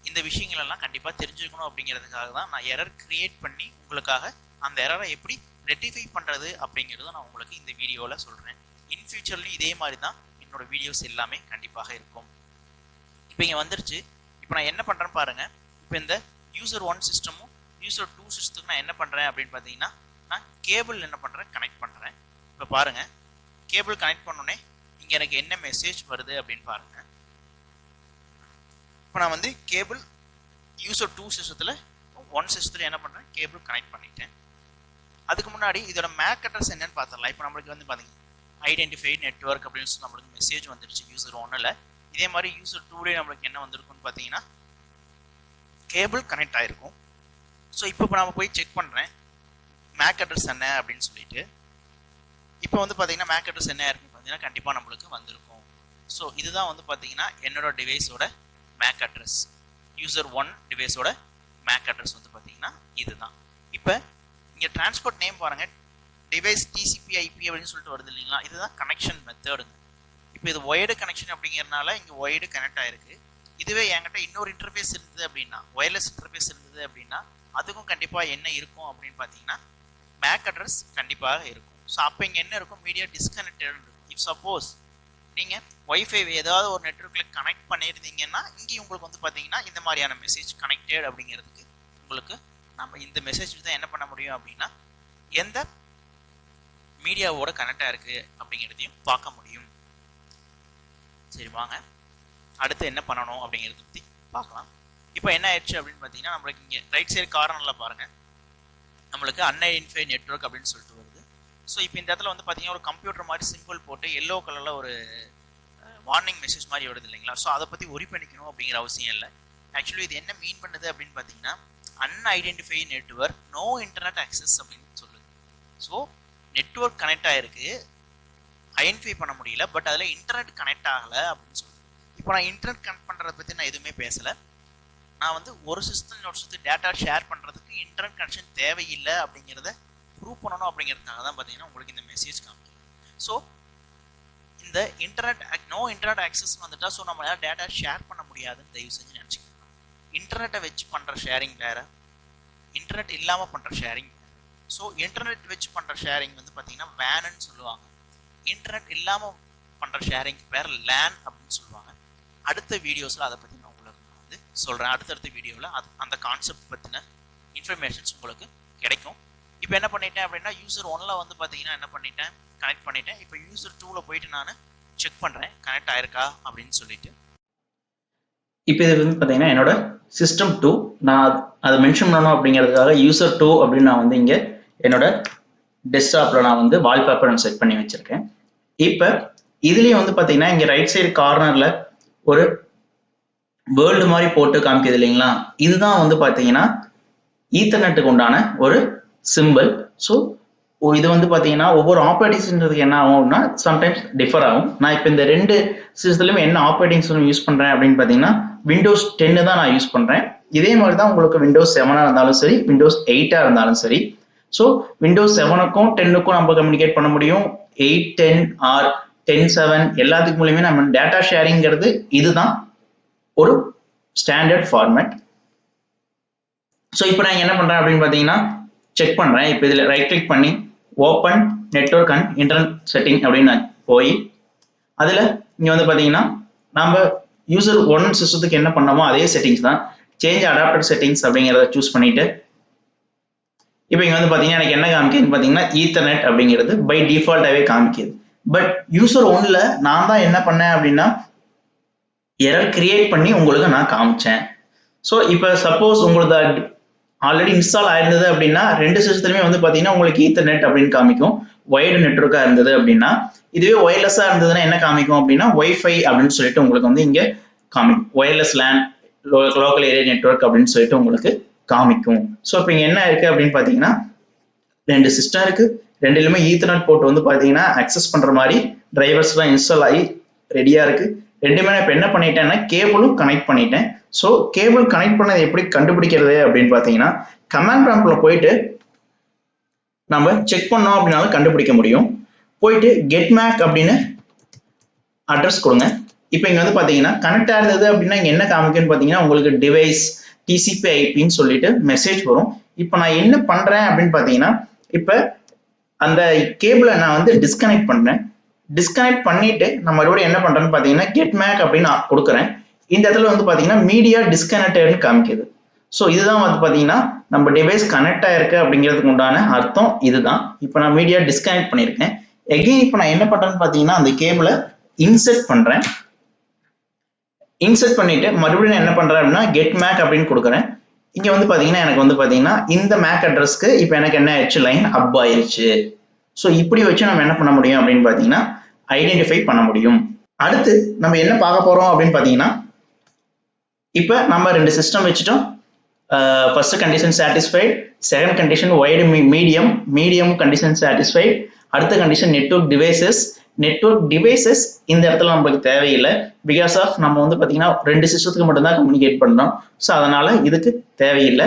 [SPEAKER 2] இந்த விஷயங்கள் எல்லாம் கண்டிப்பாக தெரிஞ்சுக்கணும் அப்படிங்கிறதுக்காக தான் நான் எரர் கிரியேட் பண்ணி உங்களுக்காக அந்த எரரை எப்படி ரெக்டிஃபை பண்ணுறது அப்படிங்கிறத நான் உங்களுக்கு இந்த வீடியோவில் சொல்கிறேன். இன் ஃபியூச்சர்லையும் இதே மாதிரி தான் என்னோட வீடியோஸ் எல்லாமே கண்டிப்பாக இருக்கும். இப்போ இங்கே வந்துருச்சு. இப்போ நான் என்ன பண்ணுறேன்னு பாருங்கள். இப்போ இந்த யூசர் 1 சிஸ்டமும் யூசர் 2 சிஸ்டத்துக்கு நான் என்ன பண்ணுறேன் அப்படின்னு பார்த்தீங்கன்னா நான் கேபிள் என்ன பண்ணுறேன் கனெக்ட் பண்ணுறேன். இப்போ பாருங்கள், கேபிள் கனெக்ட் பண்ணோடனே இங்கே எனக்கு என்ன மெசேஜ் வருது அப்படின்னு பாருங்கள். இப்போ நான் வந்து கேபிள் யூசர் 2 சிஸ்டத்தில் 1 சிஸ்டத்தில் என்ன பண்ணுறேன், கேபிள் கனெக்ட் பண்ணிட்டேன். அதுக்கு முன்னாடி இதோட மேக் அட்ரஸ் என்னன்னு பார்த்துடலாம். இப்போ நம்மளுக்கு வந்து பார்த்தீங்கன்னா ஐடென்டிஃபைட் நெட்வொர்க் அப்படின்னு சொல்லி நம்மளுக்கு மெசேஜ் வந்துருச்சு யூசர் 1ல். இதே மாதிரி யூசர் 2லேயே நம்மளுக்கு என்ன வந்திருக்குன்னு பார்த்தீங்கன்னா கேபிள் கனெக்ட் ஆகிருக்கும். ஸோ இப்போ நம்ம போய் செக் பண்ணுறேன் மேக் அட்ரஸ் என்ன அப்படின்னு சொல்லிட்டு. இப்போ வந்து பார்த்தீங்கன்னா மேக் அட்ரஸ் என்ன இருக்குன்னு பார்த்தீங்கன்னா கண்டிப்பாக நம்மளுக்கு வந்திருக்கும். ஸோ இதுதான் வந்து பார்த்தீங்கன்னா என்னோட டிவைஸோட மேக் அட்ரஸ். யூசர் 1 டிவைஸோட மேக் அட்ரஸ் வந்து பார்த்தீங்கன்னா இதுதான். இப்போ இங்கே டிரான்ஸ்போர்ட் நேம் பாருங்கள், டிவைஸ் டிசிபி ஐபி அப்படின்னு சொல்லிட்டு வருது இல்லைங்களா, இதுதான் கனெக்ஷன் மெத்தடுங்க. இப்போ இது ஒயர்டு கனெக்ஷன் அப்படிங்கிறதுனால இங்கே ஒயர்டு கனெக்ட் ஆயிருக்கு. இதுவே என்கிட்ட இன்னொரு இன்டர்ஃபேஸ் இருந்தது அப்படின்னா, ஒயர்லெஸ் இன்டர்ஃபேஸ் இருந்தது அப்படின்னா அதுக்கும் கண்டிப்பாக என்ன இருக்கும் அப்படின்னு பார்த்தீங்கன்னா மேக் அட்ரஸ் கண்டிப்பாக இருக்கும். ஸோ அப்போ இங்கே என்ன இருக்கும், மீடியா டிஸ்கனெக்டட் இருக்கும். இஃப் சப்போஸ் நீங்கள் ஒய்ஃபை ஏதாவது ஒரு நெட்வொர்க்கில் கனெக்ட் பண்ணியிருந்தீங்கன்னா இங்கே உங்களுக்கு வந்து பார்த்தீங்கன்னா இந்த மாதிரியான மெசேஜ் கனெக்டட் அப்படிங்கிறதுக்கு உங்களுக்கு நம்ம இந்த மெசேஜ் தான் என்ன பண்ண முடியும் அப்படின்னா எந்த மீடியாவோட கனெக்டாக இருக்குது அப்படிங்கிறதையும் பார்க்க முடியும். சரி வாங்க அடுத்து என்ன பண்ணணும் அப்படிங்கிறத பற்றி பார்க்கலாம். இப்போ என்ன ஆயிடுச்சு அப்படின்னு பார்த்தீங்கன்னா நம்மளுக்கு இங்கே ரைட் சைடு கார்னரில் பாருங்கள், நம்மளுக்கு அன்ஐடென்டிஃபைட் நெட்வொர்க் அப்படின்னு சொல்லிட்டு வருது. ஸோ இப்போ இந்த இடத்துல வந்து பார்த்தீங்கன்னா ஒரு கம்ப்யூட்டர் மாதிரி சிம்பிள் போட்டு எல்லோ கலரில் ஒரு வார்னிங் மெசேஜ் மாதிரி வருது இல்லைங்களா. ஸோ அதை பற்றி ஒரி பண்ணிக்கணும் அப்படிங்கிற அவசியம் இல்லை. ஆக்சுவலி இது என்ன மீன் பண்ணுது அப்படின்னு பார்த்தீங்கன்னா unidentified network no internet access அப்படின்னு சொல்லுது. ஸோ நெட்வொர்க் கனெக்ட் ஆகிருக்கு, ஐடென்டிஃபை பண்ண முடியல, பட் அதில் இன்டர்நெட் கனெக்ட் ஆகலை அப்படின்னு சொல்லுது. இப்போ நான் இன்டர்நெட் கனெக்ட் பண்ணுறதை பற்றி நான் எதுவுமே பேசலை. நான் வந்து ஒரு சிஸ்டம் இன்னொரு சிஸ்டம் டேட்டா ஷேர் பண்ணுறதுக்கு இன்டர்நெட் கனெக்ஷன் தேவையில்லை அப்படிங்கிறத ப்ரூவ் பண்ணணும் அப்படிங்கிறதுக்காக தான் பார்த்தீங்கன்னா உங்களுக்கு இந்த மெசேஜ் காமிக்கும். ஸோ இந்த இன்டர்நெட் நோ இன்டர்நெட் ஆக்சஸ் வந்துட்டா ஸோ நம்மளால டேட்டா ஷேர் பண்ண முடியாதுன்னு தயவு செஞ்சு நினச்சிக்கணும். இன்டர்நெட்டை வச்சு பண்ணுற ஷேரிங் வேறு, இன்டர்நெட் இல்லாமல் பண்ணுற ஷேரிங் வேறு. ஸோ இன்டர்நெட் வச்சு பண்ணுற ஷேரிங் வந்து பார்த்தீங்கன்னா வேனுன்னு சொல்லுவாங்க. இன்டர்நெட் இல்லாமல் பண்ணுற ஷேரிங் வேறு லேன் அப்படின்னு சொல்லுவாங்க. அடுத்த வீடியோஸில் அதை பற்றி நான் உங்களுக்கு வந்து சொல்கிறேன். அடுத்தடுத்த வீடியோவில் அந்த கான்செப்ட் பற்றின இன்ஃபர்மேஷன்ஸ் உங்களுக்கு கிடைக்கும். இப்போ என்ன பண்ணிட்டேன் அப்படின்னா யூசர் 1ல் வந்து பார்த்தீங்கன்னா என்ன பண்ணிட்டேன், கனெக்ட் பண்ணிட்டேன். இப்போ யூசர் 2ல் போயிட்டு நான் செக் பண்ணுறேன் கனெக்ட் ஆயிருக்கா அப்படின்னு சொல்லிட்டு.
[SPEAKER 1] இப்போ இது வந்து பார்த்தீங்கன்னா என்னோட சிஸ்டம் 2 நான் அதை மென்ஷன் பண்ணணும் அப்படிங்கிறதுக்காக யூசர் 2 அப்படின்னு நான் வந்து இங்கே என்னோட டெஸ்க்டாப்பில் நான் வந்து வால்பேப்பர் நான் செட் பண்ணி வச்சுருக்கேன். இப்போ இதுலேயும் வந்து பார்த்தீங்கன்னா இங்கே ரைட் சைடு கார்னரில் ஒரு வேர்ல்டு மாதிரி போட்டு காமிக்குது இல்லைங்களா, இதுதான் வந்து பார்த்தீங்கன்னா ஈத்தர்நெட்டுக்கு உண்டான ஒரு சிம்பிள். ஸோ இது வந்து பார்த்தீங்கன்னா ஒவ்வொரு ஆப்ரேட்டிங் சிஸ்டத்துக்கு என்ன ஆகும்னா சம்டைம்ஸ் டிஃபர் ஆகும். நான் இப்போ இந்த ரெண்டு சிஸ்டத்துலையும் என்ன ஆப்ரேட்டிங் சிஸ்டம் யூஸ் பண்ணுறேன் அப்படின்னு பார்த்தீங்கன்னா விண்டோஸ் 10 தான் நான் யூஸ் பண்ணுறேன். இதே மாதிரி தான் உங்களுக்கு விண்டோஸ் 7 இருந்தாலும் சரி, விண்டோஸ் 8 இருந்தாலும் சரி. ஸோ விண்டோஸ் 7க்கும் 10க்கும் நம்ம கம்யூனிகேட் பண்ண முடியும். 8, 10 ஆர் 10, 7 எல்லாத்துக்கு மூலியமே நம்ம டேட்டா ஷேரிங்கிறது இதுதான் ஒரு ஸ்டாண்டர்ட் ஃபார்மேட். ஸோ இப்போ நான் என்ன பண்ணுறேன் அப்படின்னு பார்த்தீங்கன்னா செக் பண்ணுறேன். இப்போ இதில் ரைட் கிளிக் பண்ணி open network and internet setting அப்படின்னு நான் போய் அதில் இங்கே வந்து பார்த்தீங்கன்னா நம்ம யூசர் 1 சிஸ்டத்துக்கு என்ன பண்ணோமோ அதே செட்டிங்ஸ் தான். சேஞ்ச் அடாப்டட் செட்டிங்ஸ் அப்படிங்கிறத சூஸ் பண்ணிட்டு இப்போ இங்கே வந்து பார்த்தீங்கன்னா எனக்கு என்ன காமிக்குதுன்னு பார்த்தீங்கன்னா ஈத்தர்நெட் அப்படிங்கிறது பை டிஃபால்ட்டாகவே காமிக்குது. பட் யூசர் 1ல் நான் தான் என்ன பண்ணேன் அப்படின்னா எரர் கிரியேட் பண்ணி உங்களுக்கு நான் காமிச்சேன். ஸோ இப்போ சப்போஸ் உங்களுக்கு ஆல்ரெடி இன்ஸ்டால் ஆயிருந்தது அப்படின்னா ரெண்டு சிஸ்டத்துலையுமே வந்து பார்த்தீங்கன்னா உங்களுக்கு ஈத்தர்நெட் அப்படின்னு காமிக்கும். ஒயர்டு நெட்வொர்க்காக இருந்தது அப்படின்னா, இதுவே ஒயர்லெஸ்ஸாக இருந்ததுன்னா என்ன காமிக்கும் அப்படின்னா ஒய்ஃபை அப்படின்னு சொல்லிட்டு உங்களுக்கு வந்து இங்கே காமிக்கும். Wireless LAN local area network அப்படின்னு சொல்லிட்டு உங்களுக்கு காமிக்கும். ஸோ இப்போ இங்கே என்ன இருக்கு அப்படின்னு பார்த்தீங்கன்னா ரெண்டு சிஸ்டம் இருக்கு. ரெண்டுலையுமே ஈத்தர்நெட் போர்ட் வந்து பார்த்தீங்கன்னா அக்சஸ் பண்ணுற மாதிரி டிரைவர்ஸ்லாம் இன்ஸ்டால் ஆகி ரெடியாக இருக்கு. ரெண்டுமே நான் இப்போ என்ன பண்ணிட்டேன்னா கேபிளும் கனெக்ட் பண்ணிட்டேன். ஸோ கேபிள் கனெக்ட் பண்ணதை எப்படி கண்டுபிடிக்கிறது அப்படின்னு பார்த்தீங்கன்னா கமாண்ட் ப்ராம்ப்ட்ல போயிட்டு நம்ம செக் பண்ணோம் அப்படின்னாலும் கண்டுபிடிக்க முடியும். போயிட்டு கெட் மேக் அப்படின்னு அட்ரஸ் கொடுங்க. இப்போ இங்க வந்து பாத்தீங்கன்னா கனெக்ட் ஆயிருந்தது அப்படின்னா இங்க என்ன காமிக்கும்னு பாத்தீங்கன்னா உங்களுக்கு டிவைஸ் டிசிபி ஐபின்னு சொல்லிட்டு மெசேஜ் வரும். இப்போ நான் என்ன பண்றேன் அப்படின்னு பாத்தீங்கன்னா இப்ப அந்த கேபிளை நான் வந்து டிஸ்கனெக்ட் பண்றேன். டிஸ்கனெக்ட் பண்ணிட்டு நான் மறுபடியும் என்ன பண்றேன்னு பாத்தீங்கன்னா கெட் மேக் அப்படின்னு நான் கொடுக்குறேன். இந்த இடத்துல வந்து பாத்தீங்கன்னா மீடியா டிஸ்கனெக்டட்னு காமிக்குது. ஸோ இதுதான் வந்து பாத்தீங்கன்னா நம்ம டிவைஸ் கனெக்ட் ஆயிருக்கு அப்படிங்கிறதுக்கு உண்டான அர்த்தம் இதுதான். இப்போ நான் மீடியா டிஸ்கனெக்ட் பண்ணியிருக்கேன். எகைன் இப்போ நான் என்ன பண்றேன்னு பாத்தீங்கன்னா அந்த கேபிளை இன்செர்ட் பண்றேன். இன்செர்ட் பண்ணிட்டு மறுபடியும் என்ன பண்றேன் அப்படின்னா கெட் மேக் அப்படின்னு கொடுக்குறேன். இங்க வந்து பாத்தீங்கன்னா எனக்கு வந்து பாத்தீங்கன்னா இந்த மேக் அட்ரஸ்க்கு இப்போ எனக்கு என்ன ஆயிடுச்சு, லைன் அப் ஆயிருச்சு. ஸோ இப்படி வச்சு நம்ம என்ன பண்ண முடியும் அப்படின்னு பாத்தீங்கன்னா ஐடென்டிஃபை பண்ண முடியும். அடுத்து நம்ம என்ன பார்க்க போறோம் அப்படின்னு பாத்தீங்கன்னா இப்ப நம்ம ரெண்டு சிஸ்டம் வச்சுட்டோம். First condition satisfied, second condition wide medium condition satisfied. அடுத்த கண்டிஷன் நெட்வொர்க் டிவைசஸ் இந்த இடத்துல நம்மளுக்கு தேவையில்லை. பிகாஸ் ஆஃப் நம்ம வந்து பாத்தீங்கன்னா ரெண்டு சிஸ்டத்துக்கு மட்டும்தான் கம்யூனிகேட் பண்றோம். ஸோ அதனால இதுக்கு தேவையில்லை.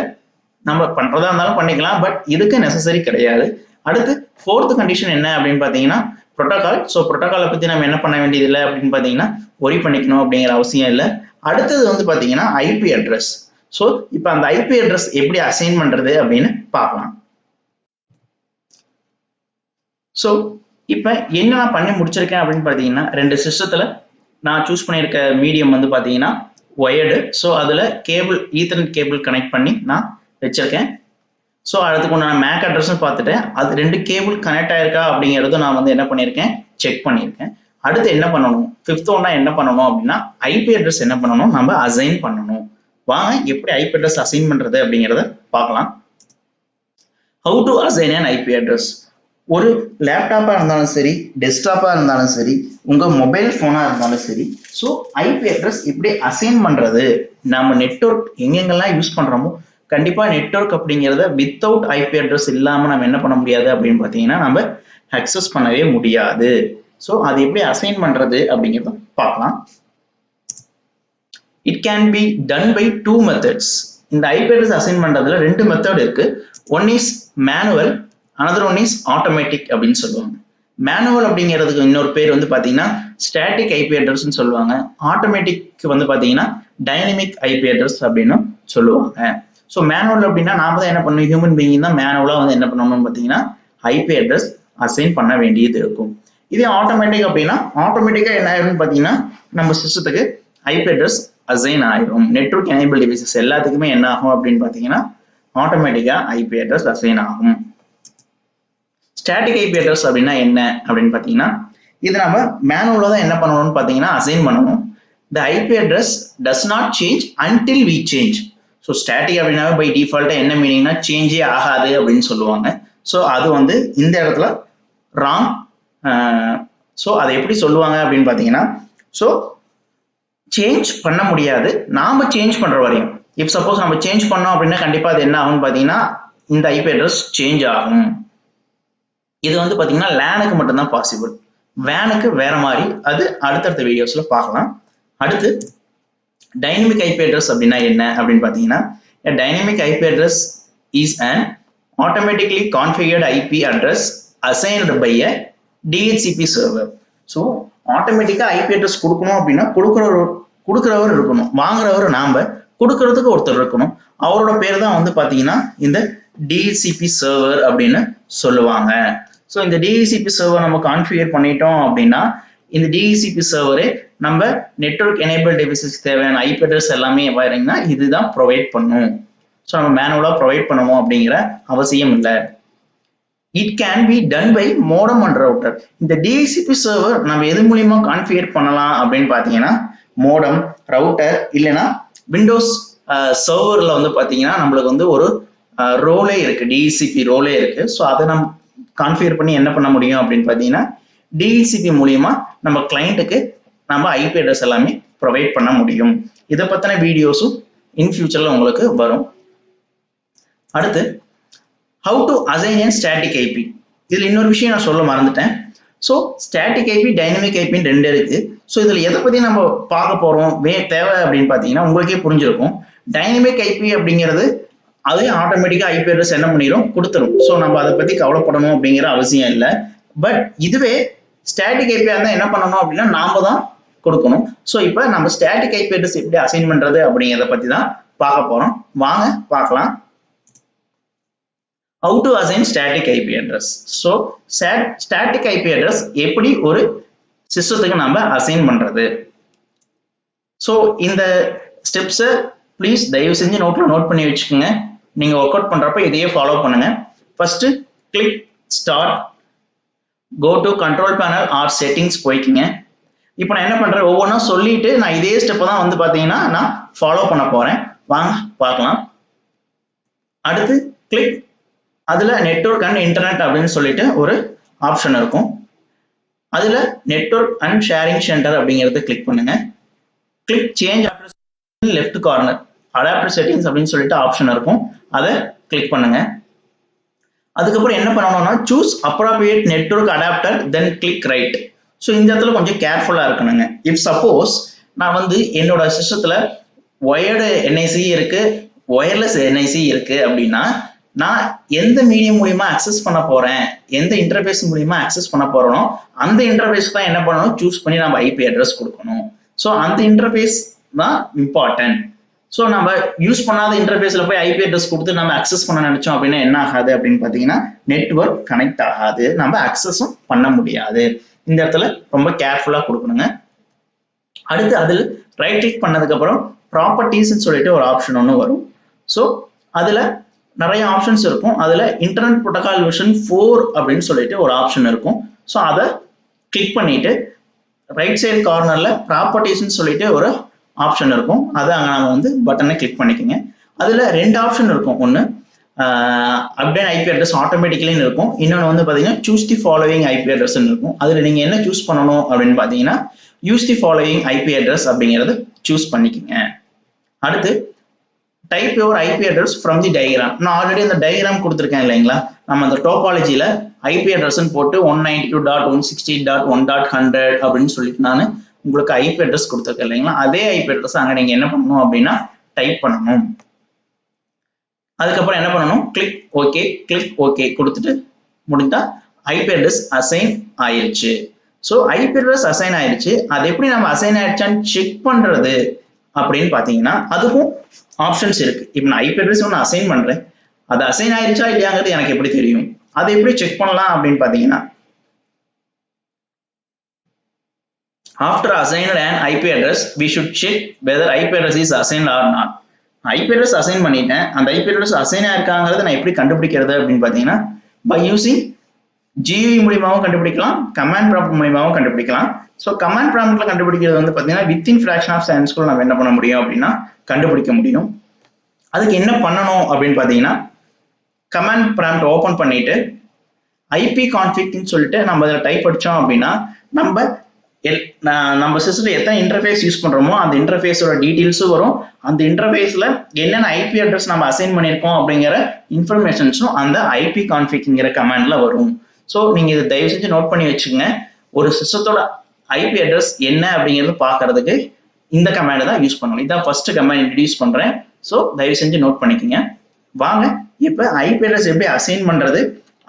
[SPEAKER 1] நம்ம பண்றதா இருந்தாலும் பண்ணிக்கலாம், பட் இதுக்கு நெசசரி கிடையாது. அடுத்து ஃபோர்த் கண்டிஷன் என்ன அப்படின்னு பாத்தீங்கன்னா புரோட்டோகால். ஸோ புரோட்டோகாலை பத்தி நம்ம என்ன பண்ண வேண்டியது இல்லை அப்படின்னு பாத்தீங்கன்னா ஒரி பண்ணிக்கணும் அப்படிங்கிற அவசியம் இல்லை. அடுத்தது வந்து பாத்தீங்கன்னா ஐபி அட்ரஸ். ஸோ இப்போ அந்த ஐபி அட்ரஸ் எப்படி அசைன் பண்றது அப்படின்னு பார்க்கலாம். ஸோ இப்போ என்ன நான் பண்ணி முடிச்சிருக்கேன் அப்படின்னு பாத்தீங்கன்னா ரெண்டு சிஸ்டத்துல நான் சூஸ் பண்ணியிருக்க மீடியம் வந்து பாத்தீங்கன்னா ஒயர்டு. ஸோ அதுல கேபிள் ஈத்தர்நெட் கேபிள் கனெக்ட் பண்ணி நான் வச்சிருக்கேன். ஸோ அதுக்கு நான் மேக் அட்ரஸ்ன்னு பார்த்துட்டேன். அது ரெண்டு கேபிள் கனெக்ட் ஆயிருக்கா அப்படிங்கிறத நான் வந்து என்ன பண்ணியிருக்கேன், செக் பண்ணியிருக்கேன். அடுத்து என்ன பண்ணணும், ஃபிஃப்த் ஒன்னா என்ன பண்ணணும் அப்படின்னா ஐபி அட்ரஸ் என்ன பண்ணணும், நம்ம அசைன் பண்ணணும். வாங்க எப்படி ஐபி அட்ரஸ் அசைன் பண்றது அப்படிங்கிறத பார்க்கலாம். How to assign an IP address. ஒரு லேப்டாப்பா இருந்தாலும் சரி, டெஸ்க்டாப்பா இருந்தாலும் சரி, உங்க மொபைல் போனா இருந்தாலும் சரி, ஸோ ஐபி அட்ரஸ் எப்படி அசைன் பண்றது, நம்ம நெட்வொர்க் எங்கெங்கெல்லாம் யூஸ் பண்றோமோ கண்டிப்பா நெட்வொர்க் அப்படிங்கிறத வித்தவுட் ஐபி அட்ரஸ் இல்லாம நம்ம என்ன பண்ண முடியாது அப்படின்னு பாத்தீங்கன்னா நம்ம அக்சஸ் பண்ணவே முடியாது. ஸோ அது எப்படி அசைன் பண்றது அப்படிங்கிறத பார்க்கலாம். It can be done by two methods. இந்த ஐபி அட்ரஸ் அசைன் பண்றதுல ரெண்டு மெத்தட் இருக்கு. One is manual, another one is automatic அப்படின்னு சொல்லுவாங்க. மேனுவல் அப்படிங்கிறதுக்கு இன்னொரு பேர் வந்து பாத்தீங்கன்னா ஸ்டாட்டிக் ஐபி அட்ரஸ்ன்னு சொல்லுவாங்க. ஆட்டோமேட்டிக் வந்து பாத்தீங்கன்னா டைனமிக் ஐபி அட்ரஸ் அப்படின்னு சொல்லுவாங்க. ஸோ மேனுவல் அப்படின்னா நாம தான் என்ன பண்ணணும், ஹியூமன் பீயிங் தான் மேனுவலா வந்து என்ன பண்ணணும்னு பாத்தீங்கன்னா ஐபி அட்ரஸ் அசைன் பண்ண வேண்டியது இருக்கும். இதே ஆட்டோமேட்டிக் அப்படின்னா ஆட்டோமேட்டிக்கா என்ன ஆயிரும்னு பாத்தீங்கன்னா நம்ம சிஸ்டத்துக்கு ஐபி அட்ரஸ் அசைன் ஆயிரும். நெட்வொர்க் எனேபிள் டிவைசஸ் எல்லாத்துக்குமே என்ன ஆகும் அப்படின்னு பாத்தீங்கன்னா ஆட்டோமேட்டிக்கா ஐபி அட்ரஸ் அசைன் ஆகும். ஸ்டாட்டிக் ஐபி அட்ரஸ் அப்படின்னா என்ன அப்படின்னு பாத்தீங்கன்னா இது நம்ம மேனுவலா தான் என்ன பண்ணணும்னு பாத்தீங்கன்னா அசைன் பண்ணணும். The IP address does not change until we change. So static அப்படின்னா பை டிஃபால்ட்டா என்ன மீனிங்னா சேஞ்சே ஆகாது அப்படின்னு சொல்லுவாங்க. ஸோ அது வந்து இந்த இடத்துல ராங். ஸோ அதை எப்படி சொல்லுவாங்க அப்படின்னு பாத்தீங்கன்னா ஸோ சேஞ்ச் பண்ண முடியாது நாம சேஞ்ச் பண்ற வரையும். இப் சப்போஸ் நம்ம சேஞ்ச் பண்ணோம் அப்படின்னா கண்டிப்பா அது என்ன ஆகும்னு பாத்தீங்கன்னா இந்த ஐபி அட்ரஸ் சேஞ்ச் ஆகும். இது வந்து பாத்தீங்கன்னா லேனுக்கு மட்டும்தான் பாசிபிள், வேனுக்கு வேற மாதிரி. அது அடுத்தடுத்த வீடியோஸ்ல பார்க்கலாம். அடுத்து டைனமிக் ஐபி அட்ரஸ் அப்படின்னா என்ன அப்படின்னு பாத்தீங்கன்னா dynamic IP address is an automatically configured IP address assigned by a DHCP server. So ஆட்டோமேட்டிக்கா ஐபி அட்ரஸ் கொடுக்கணும் அப்படின்னா கொடுக்கிறவர் இருக்கணும், வாங்குறவர் நாம, கொடுக்கறதுக்கு ஒருத்தர் இருக்கணும். அவரோட பேர் தான் வந்து பாத்தீங்கன்னா இந்த டிஹெச்சிபி சர்வர் அப்படின்னு சொல்லுவாங்க. ஸோ இந்த டிஹெச்சிபி சர்வர் நம்ம கான்ஃபிகர் பண்ணிட்டோம் அப்படின்னா இந்த டிஹெச்சிபி சர்வரே நம்ம நெட்வொர்க் எனேபிள் டிவைசஸ் தேவையான ஐபி அட்ரஸ் எல்லாமே பாத்தீங்கன்னா இதுதான் ப்ரொவைட் பண்ணும். ஸோ நம்ம மேனுவலா ப்ரொவைட் பண்ணணும் அப்படிங்கிற அவசியம் இல்லை. It can be done by modem and router. இந்த டிஹெச்சிபி சர்வர் நம்ம எது மூலியமா கான்ஃபிகர் பண்ணலாம் அப்படின்னு பாத்தீங்கன்னா மோடம், ரவுட்டர், இல்லைன்னா விண்டோஸ் சர்வர்ல வந்து பாத்தீங்கன்னா நம்மளுக்கு வந்து ஒரு ரோலே இருக்கு, டிஹெச்சிபி ரோலே இருக்கு. ஸோ அதை நம்ம கான்ஃபிகர் பண்ணி என்ன பண்ண முடியும் அப்படின்னு பாத்தீங்கன்னா டிஹெச்சிபி மூலியமா நம்ம கிளைண்ட்டுக்கு நம்ம ஐபி அட்ரஸ் எல்லாமே ப்ரொவைட் பண்ண முடியும். இதை பத்தின வீடியோஸும் இன் ஃபியூச்சர்ல உங்களுக்கு வரும். அடுத்து how to assign an static IP. இதுல இன்னொரு விஷயம் நான் சொல்ல மறந்துட்டேன். ஸோ ஸ்டாட்டிக் ஐபி, டைனமிக் ஐபின்னு ரெண்டு இருக்கு. ஸோ இதுல எதை பத்தி நம்ம பார்க்க போறோம் தேவை அப்படின்னு பாத்தீங்கன்னா உங்களுக்கே புரிஞ்சிருக்கும். டைனமிக் ஐபி அப்படிங்கிறது அதே ஆட்டோமேட்டிக்கா ஐபி அட்ரஸ் என்ன பண்ணிடும், கொடுத்துரும். ஸோ நம்ம அதை பத்தி கவலைப்படணும் அப்படிங்கிற அவசியம் இல்லை. பட் இதுவே ஸ்டாட்டிக் ஐபி இருந்தால் என்ன பண்ணணும் அப்படின்னா நாம தான் கொடுக்கணும். ஸோ இப்போ நம்ம ஸ்டாட்டிக் ஐபி அட்ரஸ் எப்படி அசைன் பண்றது அப்படிங்கிறத பத்தி தான் பார்க்க போறோம். வாங்க பார்க்கலாம். How to assign static IP address. So static IP address எப்படி ஒரு சிஸ்டத்துக்கு நம்ம அசைன் பண்றது. ஸோ இந்த ஸ்டெப்ஸை ப்ளீஸ் தயவு செஞ்சு நோட் பண்ணி வச்சுக்கோங்க. நீங்க ஒர்க் அவுட் பண்றப்ப இதையே ஃபாலோ பண்ணுங்க. First click start, go to control panel or settings போய்க்குங்க. இப்போ நான் என்ன பண்றேன், ஒவ்வொன்றா சொல்லிட்டு நான் இதே ஸ்டெப்பை தான் வந்து பாத்தீங்கன்னா நான் ஃபாலோ பண்ண போறேன். வாங்க பார்க்கலாம். அடுத்து கிளிக், அதுல நெட்வொர்க் அண்ட் இன்டர்நெட் அப்படின்னு சொல்லிட்டு ஒரு ஆப்ஷன் இருக்கும். அதுல நெட்வொர்க் அண்ட் ஷேரிங் சென்டர் அப்படிங்கறத கிளிக் பண்ணுங்க. Click change left corner adapter settings அப்படின்னு சொல்லிட்டு ஆப்ஷன் இருக்கும். அதை கிளிக் பண்ணுங்க. அதுக்கப்புறம் என்ன பண்ணணும்னா சூஸ் அப்ராப்ரியேட் நெட்வொர்க் அடாப்டர் தென் கிளிக் ரைட். ஸோ இந்த இடத்துல கொஞ்சம் கேர்ஃபுல்லா இருக்கணுங்க. இஃப் சப்போஸ் நான் வந்து என்னோட சிஸ்டத்துல ஒயர்டு என்ஐசி இருக்கு, ஒயர்லெஸ் என்ஐசி இருக்கு அப்படின்னா நான் எந்த மீடியம் மூலியமா அக்சஸ் பண்ண போறேன், எந்த இன்டர்ஃபேஸ் மூலியமா அக்சஸ் பண்ண போறோனோ அந்த இன்டர்ஃபேஸ் தான் என்ன பண்ணணும், சூஸ் பண்ணி நம்ம ஐபி அட்ரஸ் கொடுக்கணும். ஸோ அந்த இன்டர்ஃபேஸ் தான் இம்பார்ட்டன்ட். ஸோ நம்ம யூஸ் பண்ணாத இன்டர்ஃபேஸ்ல போய் ஐபி அட்ரஸ் கொடுத்து நம்ம அக்சஸ் பண்ண நினைச்சோம் அப்படின்னா என்ன ஆகாது அப்படின்னு பாத்தீங்கன்னா நெட்வொர்க் கனெக்ட் ஆகாது, நம்ம அக்சஸும் பண்ண முடியாது. இந்த இடத்துல ரொம்ப கேர்ஃபுல்லா கொடுக்கணுங்க. அடுத்து அதில் ரைட் கிளிக் பண்ணதுக்கு அப்புறம் ப்ராப்பர்ட்டிஸ் சொல்லிட்டு ஒரு ஆப்ஷன் ஒன்று வரும். ஸோ அதுல நிறைய ஆப்ஷன்ஸ் இருக்கும். அதுல இன்டர்நெட் புரோட்டோகால் வெர்ஷன் 4 அப்படின்னு சொல்லிட்டு ஒரு ஆப்ஷன் இருக்கும். ஸோ அதை கிளிக் பண்ணிட்டு ரைட் சைடு கார்னர்ல ப்ராப்பர்ட்டிஸ் சொல்லிட்டு ஒரு ஆப்ஷன் இருக்கும். அதை அங்கே நம்ம வந்து பட்டனை கிளிக் பண்ணிக்கோங்க. அதுல ரெண்டு ஆப்ஷன் இருக்கும். ஒன்று அப்டேட் ஐபி அட்ரஸ் ஆட்டோமேட்டிக்கலின்னு இருக்கும். இன்னொன்று வந்து பார்த்தீங்கன்னா choose the following IP address இருக்கும். அதில் நீங்கள் என்ன சூஸ் பண்ணணும் அப்படின்னு பார்த்தீங்கன்னா use the following IP address அப்படிங்கிறத சூஸ் பண்ணிக்கோங்க. அடுத்து type your IP address from the diagram. நான் ஆல்ரெடி அந்த டயக்ராம் கொடுத்துருக்கேன் இல்லைங்களா, நம்ம அந்த டோபாலஜியில ஐபி அட்ரஸ் போட்டு 192.168.1.100 அப்படின்னு சொல்லிட்டு நான் உங்களுக்கு ஐபி அட்ரஸ் கொடுத்துருக்கேன் இல்லைங்களா, அதே ஐபி அட்ரஸ் அங்கே நீங்க என்ன பண்ணணும் அப்படின்னா டைப் பண்ணணும். அதுக்கப்புறம் என்ன பண்ணணும், கிளிக் ஓகே கொடுத்துட்டு முடிந்தா ஐபி அட்ரஸ் அசைன் ஆயிருச்சு. ஸோ ஐபி அட்ரஸ் அசைன் ஆயிருச்சு. அது எப்படி நம்ம அசைன் ஆயிடுச்சான்னு செக் பண்றது அப்படின்னு பாத்தீங்கன்னா அதுக்கும் ஆப்ஷன்ஸ் இருக்கு. இப்போ நான் ஐபி அட்ரஸ் ஒன்று அசைன் பண்றேன், அது அசைன் ஆயிருச்சா இல்லையாங்கிறது எனக்கு எப்படி தெரியும், அதை எப்படி செக் பண்ணலாம் அப்படின்னு பாத்தீங்கன்னா after assigned an IP address we should check whether IP address is assigned or not. IP address assign பண்ணிட்டேன், அந்த IP address அசைன் ஆயிருக்காங்கிறத நான் எப்படி கண்டுபிடிக்கிறது அப்படின்னு பாத்தீங்கன்னா by using GUI மூலியமாவும் கண்டுபிடிக்கலாம், கமாண்ட் ப்ராம்ப்ட் மூலியமாவும் கண்டுபிடிக்கலாம். ஸோ கமாண்ட் ப்ராம்ப்ட்ல கண்டுபிடிக்கிறது வந்து பாத்தீங்கன்னா வித்தின் ஃபிராக்ஷன் ஆஃப் செகண்ட்ஸ்க்குள்ள நம்ம என்ன பண்ண முடியும் அப்படின்னா கண்டுபிடிக்க முடியும். அதுக்கு என்ன பண்ணணும் அப்படின்னு பாத்தீங்கன்னா கமாண்ட் ப்ராம்ப்ட் ஓபன் பண்ணிட்டு ஐபி கான்ஃபிக்னு சொல்லிட்டு நம்ம அதில் டைப் அடிச்சோம் அப்படின்னா நம்ம சிஸ்டத்துல எத்தனை இன்டர்ஃபேஸ் யூஸ் பண்றோமோ அந்த இன்டர்ஃபேஸோட டீடைல்ஸும் வரும். அந்த இன்டர்ஃபேஸ்ல என்னென்ன ஐபி அட்ரஸ் நம்ம அசைன் பண்ணியிருக்கோம் அப்படிங்கிற இன்ஃபர்மேஷன்ஸும் அந்த ஐபி கான்ஃபிக்ங்கிற கமாண்ட்ல வரும். ஸோ நீங்க இதை தயவு செஞ்சு நோட் பண்ணி வச்சுக்கோங்க. ஒரு சிஸ்டத்தோட ஐபி அட்ரஸ் என்ன அப்படிங்கிறது பாக்குறதுக்கு இந்த கமாண்ட் தான் யூஸ் பண்ணணும். இதான் ஃபர்ஸ்ட் கமாண்ட் இன்ட்ரடியூஸ் பண்றேன். ஸோ தயவு செஞ்சு நோட் பண்ணிக்கோங்க. வாங்க இப்ப ஐபி அட்ரஸ் எப்படி அசைன் பண்றது,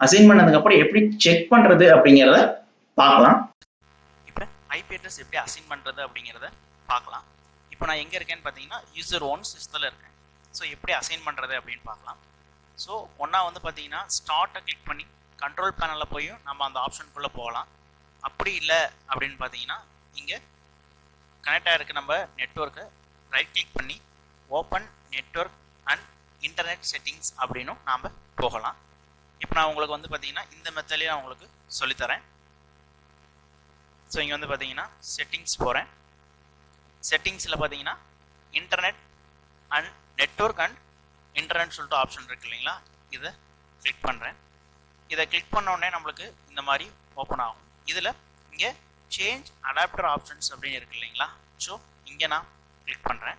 [SPEAKER 1] அசைன் பண்ணதுக்கு அப்புறம் எப்படி செக் பண்றது அப்படிங்கிறத பார்க்கலாம்.
[SPEAKER 2] இப்போ ஐபி அட்ரஸ் எப்படி அசைன் பண்றது அப்படிங்கிறத பார்க்கலாம். இப்போ நான் எங்க இருக்கேன்னு பார்த்தீங்கன்னா யூசர் 1 சிஸ்டத்தில் இருக்கேன். ஸோ எப்படி அசைன் பண்றது அப்படின்னு பார்க்கலாம். ஸோ ஒன்றா வந்து பார்த்தீங்கன்னா ஸ்டார்ட்டை கிளிக் பண்ணி கண்ட்ரோல் பேனலில் போய் நம்ம அந்த ஆப்ஷனுக்குள்ளே போகலாம். அப்படி இல்லை அப்படின்னு பார்த்தீங்கன்னா இங்கே கனெக்ட் ஆகிருக்கு நம்ம நெட்வொர்க்கை ரைட் கிளிக் பண்ணி open network and internet settings அப்படின்னும் நாம் போகலாம். இப்போ நான் உங்களுக்கு வந்து பார்த்தீங்கன்னா இந்த மெத்தட்லேயே நான் உங்களுக்கு சொல்லித்தரேன். ஸோ இங்கே வந்து பார்த்தீங்கன்னா செட்டிங்ஸ் போகிறேன். செட்டிங்ஸில் பார்த்தீங்கன்னா internet and network and internet சொல்லிட்டு ஆப்ஷன் இருக்கு இல்லைங்களா, இதை கிளிக் பண்ணுறேன். இதை கிளிக் பண்ண உடனே நம்மளுக்கு இந்த மாதிரி ஓப்பன் ஆகும். இதில் இங்கே சேஞ்ச் அடாப்டர் ஆப்ஷன்ஸ் அப்படின்னு இருக்கு இல்லைங்களா, ஸோ இங்கே நான் கிளிக் பண்ணுறேன்.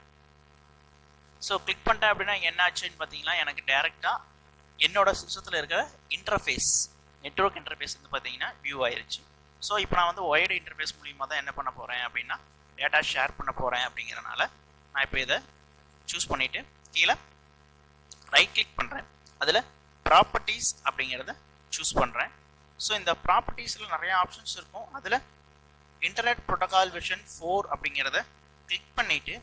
[SPEAKER 2] ஸோ கிளிக் பண்ணிட்டேன் அப்படின்னா என்ன ஆச்சுன்னு பார்த்தீங்கன்னா எனக்கு டேரெக்டாக என்னோட சிஸ்டத்தில் இருக்கிற இன்டர்ஃபேஸ் நெட்வொர்க் இன்டர்ஃபேஸ் வந்து பார்த்தீங்கன்னா வியூ ஆயிருச்சு. ஸோ இப்போ நான் வந்து ஒயர்டு இன்டர்ஃபேஸ் மூலியமாக தான் என்ன பண்ண போகிறேன் அப்படின்னா டேட்டா ஷேர் பண்ண போகிறேன். அப்படிங்கிறனால நான் இப்போ இதை சூஸ் பண்ணிவிட்டு கீழே ரைட் கிளிக் பண்ணுறேன். அதில் ப்ராப்பர்ட்டிஸ் அப்படிங்கிறத சூஸ் பண்ணுறேன். ஸோ இந்த ப்ராப்பர்ட்டிஸில் நிறைய ஆப்ஷன்ஸ் இருக்கும். அதில் இன்டர்நெட் ப்ரோட்டோகால் வெர்ஷன் 4 அப்படிங்கிறத கிளிக் பண்ணிவிட்டு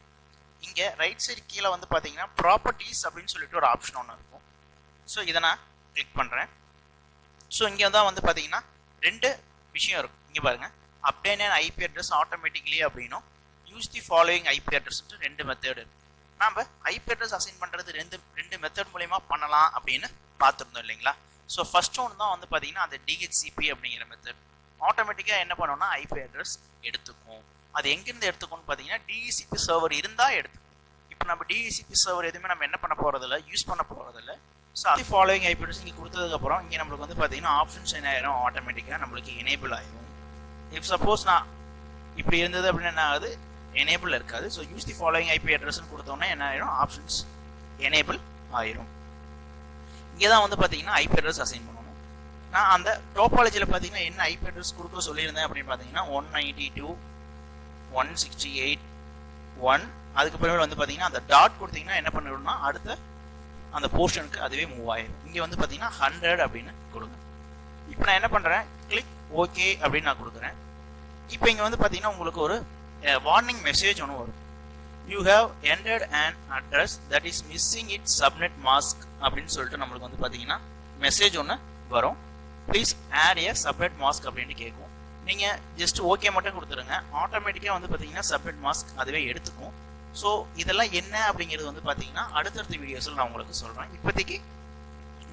[SPEAKER 2] இங்கே ரைட் சைடு கீழே வந்து பார்த்தீங்கன்னா ப்ராப்பர்ட்டிஸ் அப்படின்னு சொல்லிட்டு ஒரு ஆப்ஷன் ஒன்று இருக்கும். ஸோ இதை நான் கிளிக் பண்ணுறேன். ஸோ இங்கே தான் வந்து பார்த்தீங்கன்னா 2 விஷயம் இருக்கும். இங்கே பாருங்கள், update and IP address automatically அப்படின்னும் யூஸ் தி ஃபாலோயிங் ஐபி அட்ரஸ்ட்டு 2 மெத்தட் இருக்குது. நாம் ஐபி அட்ரஸ் அசைன் பண்ணுறது ரெண்டு மெத்தட் மூலயமா பண்ணலாம் அப்படின்னு பார்த்துருந்தோம் இல்லைங்களா. ஸோ ஃபர்ஸ்ட் ஒன்று தான் வந்து பார்த்தீங்கன்னா அந்த டிஹெச்சிபி அப்படிங்கிற மெத்தட். ஆட்டோமேட்டிக்காக என்ன பண்ணோம்னா ஐபி அட்ரஸ் எடுத்துக்கும். அது எங்கேருந்து எடுத்துக்கும்னு பார்த்தீங்கன்னா டிஹெச்சிபி சர்வர் இருந்தால் எடுத்துக்கும். இப்போ நம்ம டிஹெச்சிபி சர்வர் எதுவுமே நம்ம என்ன பண்ண போகிறதில்ல, யூஸ் பண்ண போகிறதில்ல. ஸோ அது ஃபாலோயிங் ஐபி அட்ரஸ் இங்கே கொடுத்ததுக்கப்புறம் இங்கே நம்மளுக்கு வந்து பார்த்தீங்கன்னா ஆப்ஷன்ஸ் என்ன ஆயிரும், ஆட்டோமேட்டிக்காக நம்மளுக்கு எனேபிள் ஆயிரும். இஃப் சப்போஸ் நான் இப்படி இருந்தது அப்படின்னா என்ன ஆகுது, எனேபிள் இருக்காது. So use the following IP அட்ரஸ்ன்னு கொடுத்தோன்னா என்ன ஆயிரும், ஆப்ஷன்ஸ் எனேபிள் ஆயிரும். இங்கே தான் வந்து பார்த்தீங்கன்னா ஐபி அட்ரஸ் அசைன் பண்ணணும். நான் அந்த டோபாலஜியில் பார்த்தீங்கன்னா என்ன ஐபி அட்ரஸ் கொடுக்க சொல்லியிருந்தேன் அப்படின்னு பார்த்தீங்கன்னா 192.168.1. அதுக்கப்புறம் வந்து பார்த்தீங்கன்னா அந்த டாட் கொடுத்தீங்கன்னா என்ன பண்ணிடும்னா அடுத்த அந்த போர்ஷனுக்கு அதுவே மூவ் ஆயிடும். இங்கே வந்து பார்த்தீங்கன்னா 100 அப்படின்னு கொடுங்க. இப்போ நான் என்ன பண்ணுறேன், கிளிக் ஓகே அப்படின்னு நான் கொடுக்குறேன். இப்போ இங்கே வந்து பார்த்தீங்கன்னா உங்களுக்கு ஒரு வார்னிங் மெசேஜ் ஒன்று வரும். You have entered and address that is missing it subnet mask அப்படின்னு சொல்லிட்டு நம்மளுக்கு வந்து பார்த்தீங்கன்னா மெசேஜ் ஒன்று வரும். Please add a subnet mask அப்படின்ட்டு கேட்கும். நீங்கள் ஜஸ்ட் ஓகே மட்டும் கொடுத்துருங்க. ஆட்டோமேட்டிக்காக வந்து பார்த்தீங்கன்னா சப்நெட் மாஸ்க் அதுவே எடுத்துக்கும். ஸோ இதெல்லாம் என்ன அப்படிங்கிறது வந்து பார்த்தீங்கன்னா அடுத்தடுத்த வீடியோஸில் நான் உங்களுக்கு சொல்கிறேன். இப்போதைக்கு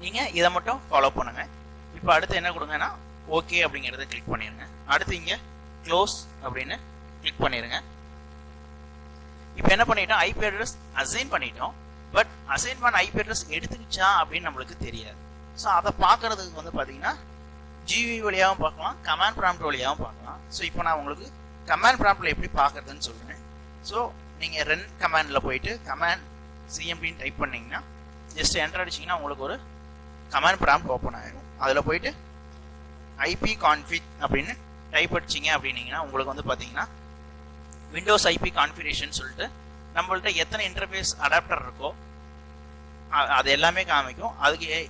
[SPEAKER 2] நீங்கள் இதை மட்டும் ஃபாலோ பண்ணுங்கள். இப்போ அடுத்து என்ன கொடுங்கன்னா ஓகே அப்படிங்கிறத கிளிக் பண்ணிடுங்க. அடுத்து இங்கே க்ளோஸ் அப்படின்னு கிளிக் பண்ணிடுங்க. இப்போ என்ன பண்ணிட்டோம், ஐபி அட்ரஸ் அசைன் பண்ணிட்டோம். பட் அசைன் பண்ண ஐபி அட்ரஸ் எடுத்துக்கிச்சா அப்படின்னு நம்மளுக்கு தெரியாது. ஸோ அதை பார்க்கறதுக்கு வந்து பார்த்தீங்கன்னா ஜிவி வழியாகவும் பார்க்கலாம், கமாண்ட் ப்ராம்ப்ட் வழியாகவும் பார்க்கலாம். ஸோ இப்போ நான் உங்களுக்கு கமாண்ட் ப்ராம்ப்டில் எப்படி பார்க்குறதுன்னு சொல்கிறேன். ஸோ நீங்கள் ரன் கமாண்டில் போயிட்டு கமாண்ட் சிஎம்பின்னு டைப் பண்ணிங்கன்னா ஜஸ்ட் என்டர் அடிச்சிங்கன்னா உங்களுக்கு ஒரு கமாண்ட் ப்ராம்ப்ட் ஓப்பன் ஆகிடும். அதில் போயிட்டு ஐபி கான்ஃபிக் அப்படின்னு டைப் அடிச்சிங்க அப்படின்னீங்கன்னா உங்களுக்கு வந்து பார்த்தீங்கன்னா விண்டோஸ் ஐபி கான்ஃபிகரேஷன் சொல்லிட்டு நம்மள்ட்ட எத்தனை இன்டர்ஃபேஸ் அடாப்டர் இருக்கோ அது எல்லாமே காமிக்கும்.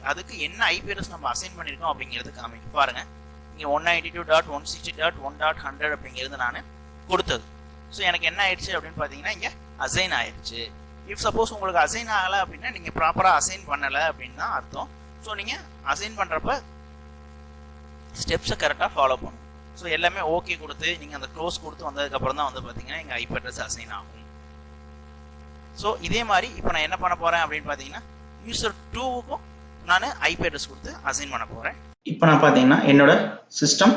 [SPEAKER 2] அதுக்கு என்ன ஐபி அட்ரஸ் நம்ம அசைன் பண்ணியிருக்கோம் அப்படிங்கிறது காமிக்கும். பாருங்கள், இங்கே 192.160.1.100 அப்படிங்கிறது நான் கொடுத்தது. ஸோ எனக்கு என்ன ஆயிடுச்சு அப்படின்னு பார்த்தீங்கன்னா இங்கே அசைன் ஆயிடுச்சு. இஃப் சப்போஸ் உங்களுக்கு அசைன் ஆகலை அப்படின்னா நீங்கள் ப்ராப்பராக அசைன் பண்ணலை அப்படின்னு தான் அர்த்தம். ஸோ நீங்கள் அசைன் பண்ணுறப்ப ஸ்டெப்ஸை கரெக்டாக ஃபாலோ பண்ணணும். ஸோ எல்லாமே ஓகே கொடுத்து நீங்கள் அந்த க்ளோஸ் கொடுத்து வந்ததுக்கப்புறம் தான் வந்து பார்த்தீங்கன்னா எங்கள் ஐபி அட்ரஸ் அசைன் ஆகும். ஸோ இதே மாதிரி இப்போ நான் என்ன பண்ண போகிறேன் அப்படின்னு பார்த்தீங்கன்னா யூசர் 2க்கும் நான் ஐபி அட்ரஸ் கொடுத்து அசைன் பண்ண போகிறேன்.
[SPEAKER 1] இப்போ நான் பார்த்தீங்கன்னா என்னோட சிஸ்டம்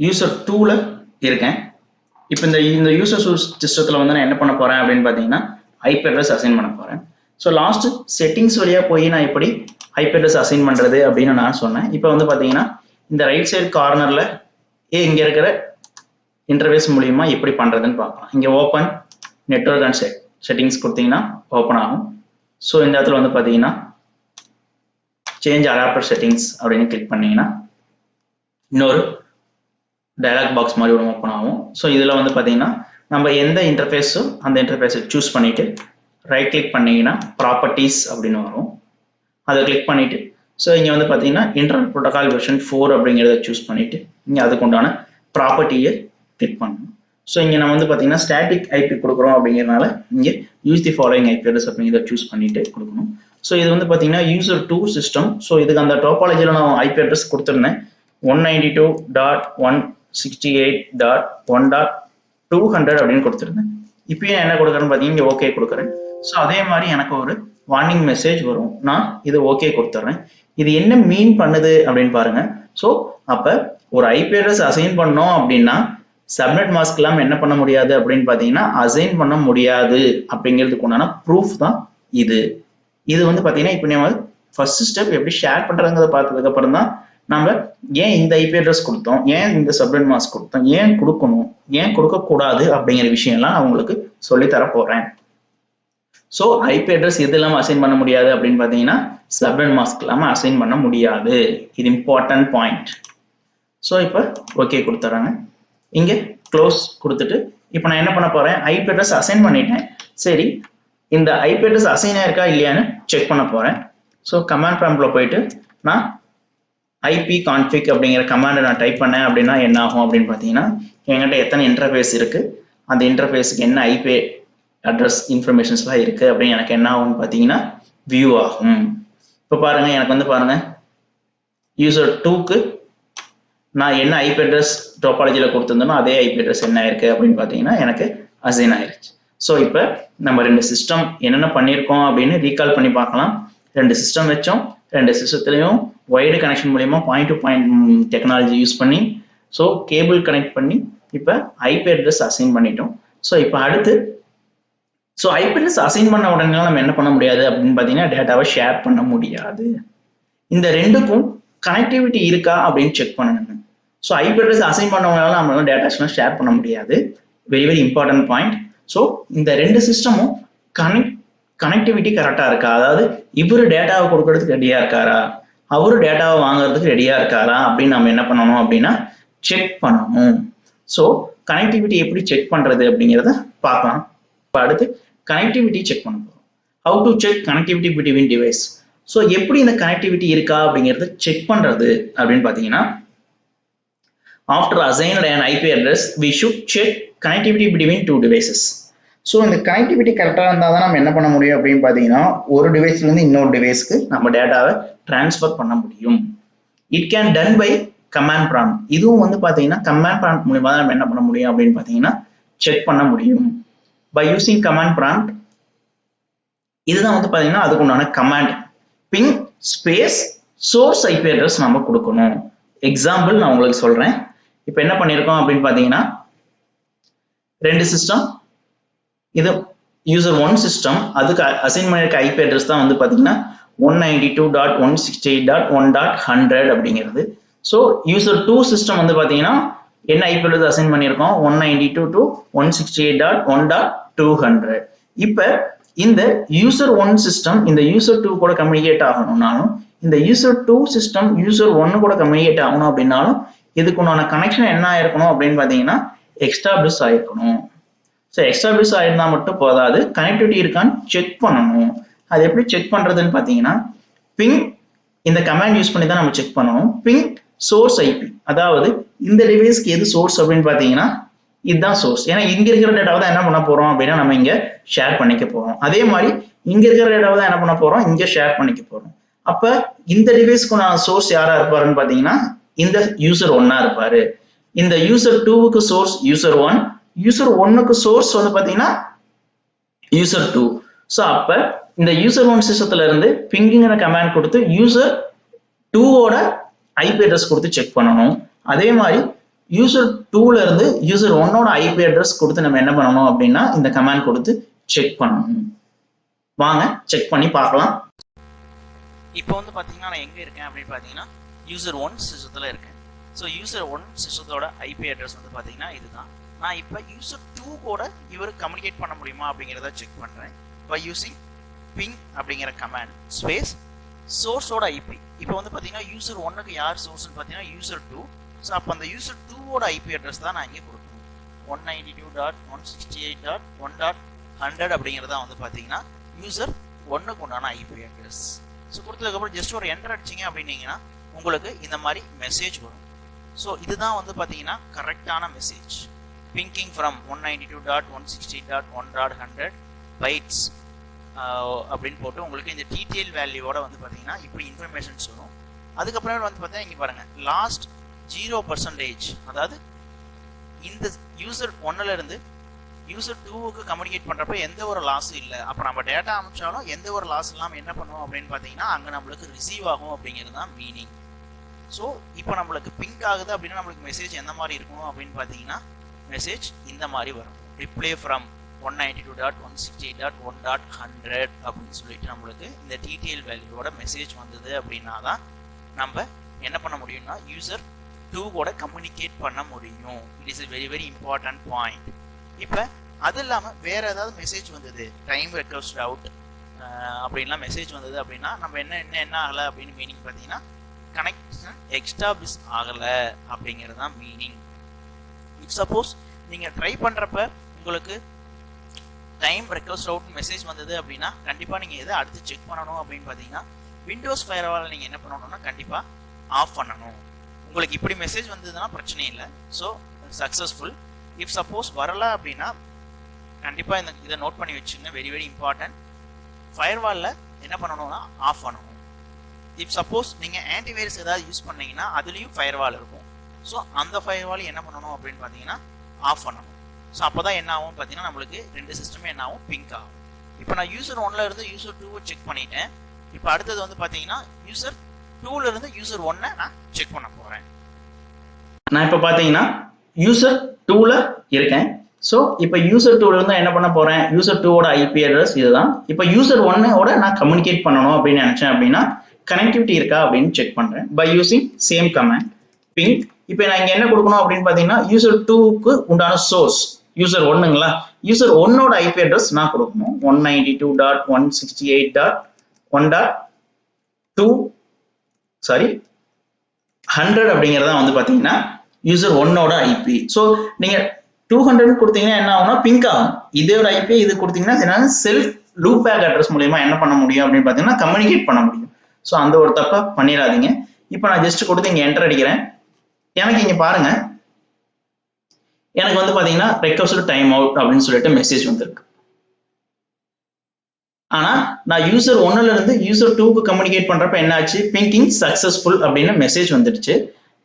[SPEAKER 1] யூசர் 2ல இருக்கேன். இப்போ இந்த யூசர் சிஸ்டத்தில் வந்து நான் என்ன பண்ண போகிறேன் அப்படின்னு பார்த்தீங்கன்னா ஐபி அட்ரஸ் அசைன் பண்ண போகிறேன். ஸோ லாஸ்ட் செட்டிங்ஸ் வழியாக போய் நான் எப்படி ஐபி அட்ரஸ் அசைன் பண்ணுறது அப்படின்னு நான் சொன்னேன். இப்போ வந்து பார்த்தீங்கன்னா இந்த ரைட் சைடு கார்னரில் இங்கே இருக்கிற இன்டர்ஃபேஸ் மூலியமா எப்படி பண்ணுறதுன்னு பார்க்கலாம். இங்கே ஓப்பன் நெட்வொர்க் அண்ட் செட்டிங்ஸ் கொடுத்தீங்கன்னா ஓப்பன் ஆகும். ஸோ இந்த இடத்துல வந்து பார்த்தீங்கன்னா சேஞ்ச் அடாப்டர் செட்டிங்ஸ் அப்படின்னு கிளிக் பண்ணீங்கன்னா இன்னொரு டயலாக் பாக்ஸ் மாதிரி ஒரு ஓப்பன் ஆகும். ஸோ இதில் வந்து பார்த்தீங்கன்னா நம்ம எந்த இன்டர்ஃபேஸோ அந்த இன்டர்ஃபேஸை சூஸ் பண்ணிட்டு ரைட் கிளிக் பண்ணீங்கன்னா ப்ராப்பர்ட்டிஸ் அப்படின்னு வரும். அதை கிளிக் பண்ணிட்டு ஸோ இங்கே வந்து பார்த்தீங்கன்னா இன்டர்நெட் ப்ரோட்டோகால் வெர்ஷன் 4 அப்படிங்கிறத சூஸ் பண்ணிட்டு இங்கே அதுக்கு உண்டான ப்ராப்பர்ட்டியை கிளிக் பண்ணணும். ஸோ இங்கே நம்ம வந்து பார்த்தீங்கன்னா ஸ்டாட்டிக் ஐபி கொடுக்குறோம் அப்படிங்கிறனால இங்கே use the following IP address அப்படிங்கிறத சூஸ் பண்ணிட்டு கொடுக்கணும். ஸோ இது வந்து பார்த்தீங்கன்னா யூசர் 2 சிஸ்டம். ஸோ இதுக்கு அந்த டோபாலஜியில் நான் ஐபி அட்ரஸ் கொடுத்துருந்தேன் 192.168.1.200 அப்படின்னு கொடுத்துருந்தேன். இப்பயும் என்ன கொடுக்குறேன்னு பார்த்தீங்கன்னா இங்கே ஓகே கொடுக்குறேன். ஸோ அதே மாதிரி எனக்கு ஒரு வார்னிங் மெசேஜ் வரும். நான் இது ஓகே கொடுத்துட்றேன். இது என்ன மீன் பண்ணுது அப்படின்னு பாருங்க. ஸோ அப்போ ஒரு ஐபி அட்ரஸ் அசைன் பண்ணோம் அப்படின்னா சப்நெட் மாஸ்க் இல்லாமல் என்ன பண்ண முடியாது அப்படின்னு பார்த்தீங்கன்னா அசைன் பண்ண முடியாது அப்படிங்கிறதுக்கு உண்டான ப்ரூஃப் தான் இது. இது வந்து பார்த்தீங்கன்னா இப்போ நம்ம ஃபர்ஸ்ட் ஸ்டெப் எப்படி ஷேர் பண்ணுறதுங்கிறத பார்த்ததுக்கு அப்புறம் தான் நம்ம ஏன் இந்த ஐபி அட்ரஸ் கொடுத்தோம், ஏன் இந்த சப்நெட் மாஸ்க் கொடுத்தோம், ஏன் கொடுக்கணும், ஏன் கொடுக்கக்கூடாது அப்படிங்கிற விஷயம்லாம் நான் உங்களுக்கு சொல்லித்தர போகிறேன். ஸோ ஐபி அட்ரஸ் எது இல்லாமல் அசைன் பண்ண முடியாது அப்படின்னு பார்த்தீங்கன்னா சப்நெட் மாஸ்க் இல்லாமல் அசைன் பண்ண முடியாது. இது இம்பார்ட்டன்ட் பாயிண்ட். ஸோ இப்போ ஓகே கொடுத்துட்றாங்க. இங்கே க்ளோஸ் கொடுத்துட்டு இப்போ நான் என்ன பண்ண போகிறேன், ஐபி அட்ரஸ் அசைன் பண்ணிட்டேன். சரி, இந்த ஐபி அட்ரஸ் அசைன் ஆயிருக்கா இல்லையான்னு செக் பண்ண போகிறேன். ஸோ கமாண்ட் ப்ராம்ப்டில் போயிட்டு நான் ஐபி கான்ஃபிக் அப்படிங்கிற கமாண்டை நான் டைப் பண்ணேன் அப்படின்னா என்ன ஆகும் அப்படின்னு பார்த்தீங்கன்னா என்கிட்ட எத்தனை இன்டர்ஃபேஸ் இருக்கு, அந்த இன்டர்ஃபேஸுக்கு என்ன ஐபி அட்ரஸ் இன்ஃபர்மேஷன்ஸ்லாம் இருக்கு அப்படின்னு எனக்கு என்ன ஆகும்னு பார்த்தீங்கன்னா வியூ ஆகும். இப்போ பாருங்க, எனக்கு வந்து பாருங்க யூசர் 2க்கு நான் என்ன ஐபி அட்ரஸ் டோபாலஜியில் கொடுத்துருந்தோனோ அதே ஐபி அட்ரஸ் என்ன ஆயிருக்கு அப்படின்னு பார்த்தீங்கன்னா எனக்கு அசைன் ஆயிருச்சு. ஸோ இப்போ நம்ம 2 சிஸ்டம் என்னென்ன பண்ணியிருக்கோம் அப்படின்னு ரீகால் பண்ணி பார்க்கலாம். 2 சிஸ்டம் வச்சோம், 2 சிஸ்டத்துலையும் ஒயர்டு கனெக்ஷன் மூலியமா point to point technology use பண்ணி ஸோ கேபிள் கனெக்ட் பண்ணி இப்போ ஐபி அட்ரஸ் அசைன் பண்ணிட்டோம். ஸோ இப்போ அடுத்து ஐபி அட்ரஸ் அசைன் பண்ண உடனே நம்ம என்ன பண்ண முடியாது அப்படின்னு பார்த்தீங்கன்னா டேட்டாவை ஷேர் பண்ண முடியாது. இந்த ரெண்டுக்கும் கனெக்டிவிட்டி இருக்கா அப்படின்னு செக் பண்ணணும். ஸோ ஐபி அட்ரஸ் அசைன் பண்ணவங்களால நம்மளால டேட்டாஸ்லாம் ஷேர் பண்ண முடியாது. Very very important point. So இந்த 2 சிஸ்டமும் கனெக்டிவிட்டி கரெக்டா இருக்கா, அதாவது இவரு டேட்டாவை கொடுக்கறதுக்கு ரெடியா இருக்காரா, அவரு டேட்டாவை வாங்குறதுக்கு ரெடியா இருக்காரா அப்படின்னு நம்ம என்ன பண்ணணும் அப்படின்னா செக் பண்ணணும். ஸோ கனெக்டிவிட்டி எப்படி செக் பண்றது அப்படிங்கிறத பார்க்கலாம். இப்போ அடுத்து கனெக்டிவிட்டி செக் பண்ண போறோம். How to check connectivity between device. So எப்படி இந்த கனெக்டிவிட்டி இருக்கா அப்படிங்கிறத செக் பண்றது அப்படின்னு பார்த்தீங்கன்னா after assigned an IP address we should check connectivity between 2 devices. So இந்த கனெக்டிவிட்டி கரெக்டாக இருந்தால் தான் நம்ம என்ன பண்ண முடியும் அப்படின்னு பார்த்தீங்கன்னா ஒரு டிவைஸ்லேருந்து இன்னொரு டிவைஸ்க்கு நம்ம டேட்டாவை டிரான்ஸ்ஃபர் பண்ண முடியும். It can done by command prompt. இதுவும் வந்து பார்த்தீங்கன்னா கமாண்ட் ப்ராம்ப்ட் மூலியமாக தான் நம்ம என்ன பண்ண முடியும் அப்படின்னு பார்த்தீங்கன்னா செக் பண்ண முடியும். பை யூசிங் கமாண்ட் ப்ராம்ப்ட், இதுதான் வந்து பார்த்தீங்கன்னா அதுக்கு உண்டான command ping space source IP address நம்ம கொடுக்கணும். எக்ஸாம்பிள் நான் உங்களுக்கு சொல்றேன். இப்போ என்ன பண்ணியிருக்கோம் அப்படின்னு பார்த்தீங்கன்னா 2 சிஸ்டம், இது யூசர் 1 சிஸ்டம், அதுக்கு அசைன் பண்ணியிருக்க ஐபி அட்ரஸ் தான் வந்து பார்த்தீங்கன்னா 192.168.1.100 அப்படிங்கிறது. ஸோ யூசர் 2 சிஸ்டம் வந்து பார்த்தீங்கன்னா என்ன ஐபி அட்ரஸ் அசைன் பண்ணியிருக்கோம் 192.168.1.200. இப்போ இந்த யூசர் 1 சிஸ்டம் இந்த யூசர் 2 கூட கம்யூனிகேட் ஆகணும்னாலும் இந்த யூசர் 2 சிஸ்டம் யூசர் 1 கூட கம்யூனிகேட் ஆகணும் அப்படின்னாலும் இதுக்கு உண்டான கனெக்ஷன் என்ன ஆயிருக்கணும் அப்படின்னு பார்த்தீங்கன்னா எக்ஸ்டாப்ளிஷ் ஆயிருக்கணும். ஸோ எக்ஸ்டாப்ளிஷ் ஆயிருந்தா மட்டும் போதாது, கனெக்டிவிட்டி இருக்கான்னு செக் பண்ணணும். அது எப்படி செக் பண்றதுன்னு பார்த்தீங்கன்னா பிங் இந்த கமாண்ட் யூஸ் பண்ணி தான் நம்ம செக் பண்ணணும். பிங் சோர்ஸ் ஐபி, அதாவது இந்த டிவைஸ்க்கு எது சோர்ஸ் அப்படின்னு பார்த்தீங்கன்னா இதுதான் சோர்ஸ். ஏன்னா இங்க இருக்கிற டேட்டாவை தான் என்ன பண்ண போறோம் அப்படின்னா நம்ம இங்க ஷேர் பண்ணிக்க போறோம். அதே மாதிரி இங்க இருக்கிற டேட்டாவை தான் என்ன பண்ண போறோம் இங்க ஷேர் பண்ணிக்க போறோம். அப்ப இந்த டிவைஸ்க்கு நான் சோர்ஸ் யாரா இருப்பாருன்னு பாத்தீங்கன்னா இந்த யூசர் 1 இருப்பாரு. இந்த யூசர் 2க்கு சோர்ஸ் யூசர் 1, யூசர் 1க்கு சோர்ஸ் வந்து பாத்தீங்கன்னா யூசர் 2. ஸோ அப்ப இந்த யூசர் 1 சிஸ்டத்துல இருந்து பிங்கிங்கிற கமாண்ட் கொடுத்து யூசர் 2ஓட ஐபி அட்ரஸ் கொடுத்து செக் பண்ணணும். அதே மாதிரி யூசர் 2ல இருந்து யூசர் 1ஓட ஐபி அட்ரஸ் கொடுத்து நம்ம என்ன பண்ணணும் அப்படின்னா இந்த கமாண்ட் கொடுத்து செக் பண்ணணும். வாங்க செக் பண்ணி பார்க்கலாம்.
[SPEAKER 2] இப்போ வந்து பார்த்தீங்கன்னா நான் எங்கே இருக்கேன் அப்படின்னு பார்த்தீங்கன்னா யூசர் 1 சிஸ்டத்தில் இருக்கேன். ஸோ யூசர் 1 சிஸ்டத்தோட ஐபி அட்ரஸ் வந்து பார்த்தீங்கன்னா இதுதான். நான் இப்போ யூசர் 2 கூட இவர் கம்யூனிகேட் பண்ண முடியுமா அப்படிங்கிறத செக் பண்ணுறேன் பை யூசிங் பிங் அப்படிங்கிற கமாண்ட் ஸ்பேஸ் சோர்ஸோட ஐபி. இப்போ வந்து பார்த்தீங்கன்னா யூசர் 1க்கு யார் சோர்ஸ்னு பார்த்தீங்கன்னா யூசர் 2. ஸோ அப்போ அந்த யூசர் 2ஓட ஐபி அட்ரஸ் தான் நான் இங்கே கொடுக்கணும். 192.168.1.100 அப்படிங்கிறதா வந்து பார்த்தீங்கன்னா யூசர் 1க்கு உண்டான ஐபி அட்ரஸ். ஸோ கொடுத்ததுக்கப்புறம் ஜஸ்ட் ஒரு என்டர் அடிச்சிங்க அப்படின்னீங்கன்னா உங்களுக்கு இந்த மாதிரி மெசேஜ் வரும். ஸோ இதுதான் வந்து பார்த்தீங்கன்னா கரெக்டான மெசேஜ். பிங்கிங் ஃப்ரம் 192.168.1.100 பைட்ஸ் அப்படின்னு போட்டு உங்களுக்கு இந்த டீட்டெயில் வேல்யூவோட வந்து பார்த்தீங்கன்னா இப்படி இன்ஃபர்மேஷன்ஸ் வரும். அதுக்கப்புறம் வந்து பார்த்தீங்கன்னா இங்கே பாருங்க லாஸ்ட் 0%, அதாவது இந்த யூசர் 1ல இருந்து யூசர் 2க்கு கம்யூனிகேட் பண்றப்ப எந்த ஒரு லாஸும் இல்லை. அப்போ நம்ம டேட்டா அனுப்பிச்சாலும் எந்த ஒரு லாஸ் இல்லாமல் என்ன பண்ணுவோம் அப்படின்னு பார்த்தீங்கன்னா அங்கே நம்மளுக்கு ரிசீவ் ஆகும் அப்படிங்கிறது தான் மீனிங். ஸோ இப்போ நம்மளுக்கு பிங்க் ஆகுது அப்படின்னா நம்மளுக்கு மெசேஜ் எந்த மாதிரி இருக்கும் அப்படின்னு பார்த்தீங்கன்னா மெசேஜ் இந்த மாதிரி வரும். ரிப்ளே ஃப்ரம் 192.168.1.100 அப்படின்னு சொல்லிட்டு நம்மளுக்கு இந்த டீட்டெயில் வேல்யூவோட மெசேஜ் வந்தது அப்படின்னா தான் நம்ம என்ன பண்ண முடியும்னா யூசர் 2 கூட கம்யூனிகேட் பண்ண முடியும். It is a very very important point. இப்போ அது இல்லாமல் வேற ஏதாவது மெசேஜ் வந்தது டைம் ரெக்வஸ்ட் அவுட் அப்படின்லாம் மெசேஜ் வந்தது அப்படின்னா நம்ம என்ன ஆகலை அப்படின்னு மீனிங் பார்த்தீங்கன்னா கனெக்ஷன் எக்ஸ்டாப்ளிஷ் ஆகலை அப்படிங்கிறது தான் மீனிங். இப் சப்போஸ் நீங்கள் ட்ரை பண்ணுறப்ப உங்களுக்கு டைம் ரெக்வஸ்ட் அவுட் மெசேஜ் வந்தது அப்படின்னா கண்டிப்பாக நீங்கள் எதை அடுத்து செக் பண்ணணும் அப்படின்னு பார்த்தீங்கன்னா விண்டோஸ் ஃபயர்வால் நீங்கள் என்ன பண்ணணும்னா கண்டிப்பாக ஆஃப் பண்ணணும். உங்களுக்கு இப்படி மெசேஜ் வந்ததுன்னா பிரச்சனை இல்லை. So successful. இஃப் சப்போஸ் வரல அப்படின்னா கண்டிப்பாக இதை நோட் பண்ணி வச்சுங்க. Very very important. ஃபயர்வாலில் என்ன பண்ணணும்னா ஆஃப் பண்ணணும். இஃப் சப்போஸ் நீங்கள் ஆன்டிவைரஸ் ஏதாவது யூஸ் பண்ணீங்கன்னா அதுலேயும் ஃபயர்வால் இருக்கும். ஸோ அந்த ஃபயர்வால் என்ன பண்ணணும் அப்படின்னு பார்த்தீங்கன்னா ஆஃப் பண்ணணும். ஸோ அப்போ தான் என்ன ஆகும் பார்த்தீங்கன்னா நம்மளுக்கு ரெண்டு சிஸ்டமே என்ன ஆகும், பிங்க் ஆகும். இப்போ நான் யூசர் 1ல இருந்து யூசர் 2 செக் பண்ணிட்டேன். இப்போ அடுத்தது வந்து பார்த்தீங்கன்னா யூசர் 2ல இருந்து யூசர் 1 நான் செக் பண்ண போகிறேன்.
[SPEAKER 1] நான் இப்போ பார்த்தீங்கன்னா யூசர் 2ல இருக்கேன். ஸோ இப்போ யூசர் 2ல இருந்து என்ன பண்ண போறேன், யூசர் 2ஓட ஐபி அட்ரஸ் இதுதான். இப்போ யூசர் 1ஓட நான் கம்யூனிகேட் பண்ணணும் அப்படின்னு நினைச்சேன் அப்படின்னா கனெக்டிவிட்டி இருக்கா அப்படின்னு செக் பண்றேன் by using same command ping. இப்போ நான் இங்க என்ன கொடுக்கணும் அப்படின்னு பார்த்தீங்கன்னா யூசர் 2க்கு உண்டான சோர்ஸ் யூசர் 1ங்களா, யூசர் 1ஓட ஐபி அட்ரஸ் நான் கொடுக்கணும் 192.168.1.2 அப்படிங்கிறதா வந்து பார்த்தீங்கன்னா யூசர் 1ஓட ஐபி. ஸோ நீங்க 200 கொடுத்தீங்கன்னா என்ன ஆகும்னா பிங்க் ஆகும். இதோட ஐபி இது கொடுத்தீங்கன்னா செல்ஃப் லூப் பேக் அட்ரஸ் மூலமா என்ன பண்ண முடியும் அப்படின்னு பார்த்தீங்கன்னா கம்யூனிகேட் பண்ண முடியும். ஸோ அந்த ஒரு தப்பை பண்ணிடாதீங்க. இப்போ நான் ஜஸ்ட் கொடுத்து இங்கே என்டர் அடிக்கிறேன். எனக்கு இங்க பாருங்க, எனக்கு வந்து பாத்தீங்கன்னா ரெக்வெஸ்ட் டைம் அவுட் அப்படின்னு சொல்லிட்டு மெசேஜ் வந்திருக்கு. ஆனா நான் யூசர் 1ல இருந்து யூசர் 2க்கு கம்யூனிகேட் பண்றப்ப என்னாச்சு, பிங்கிங் சக்சஸ்ஃபுல் அப்படின்னு மெசேஜ் வந்துடுச்சு.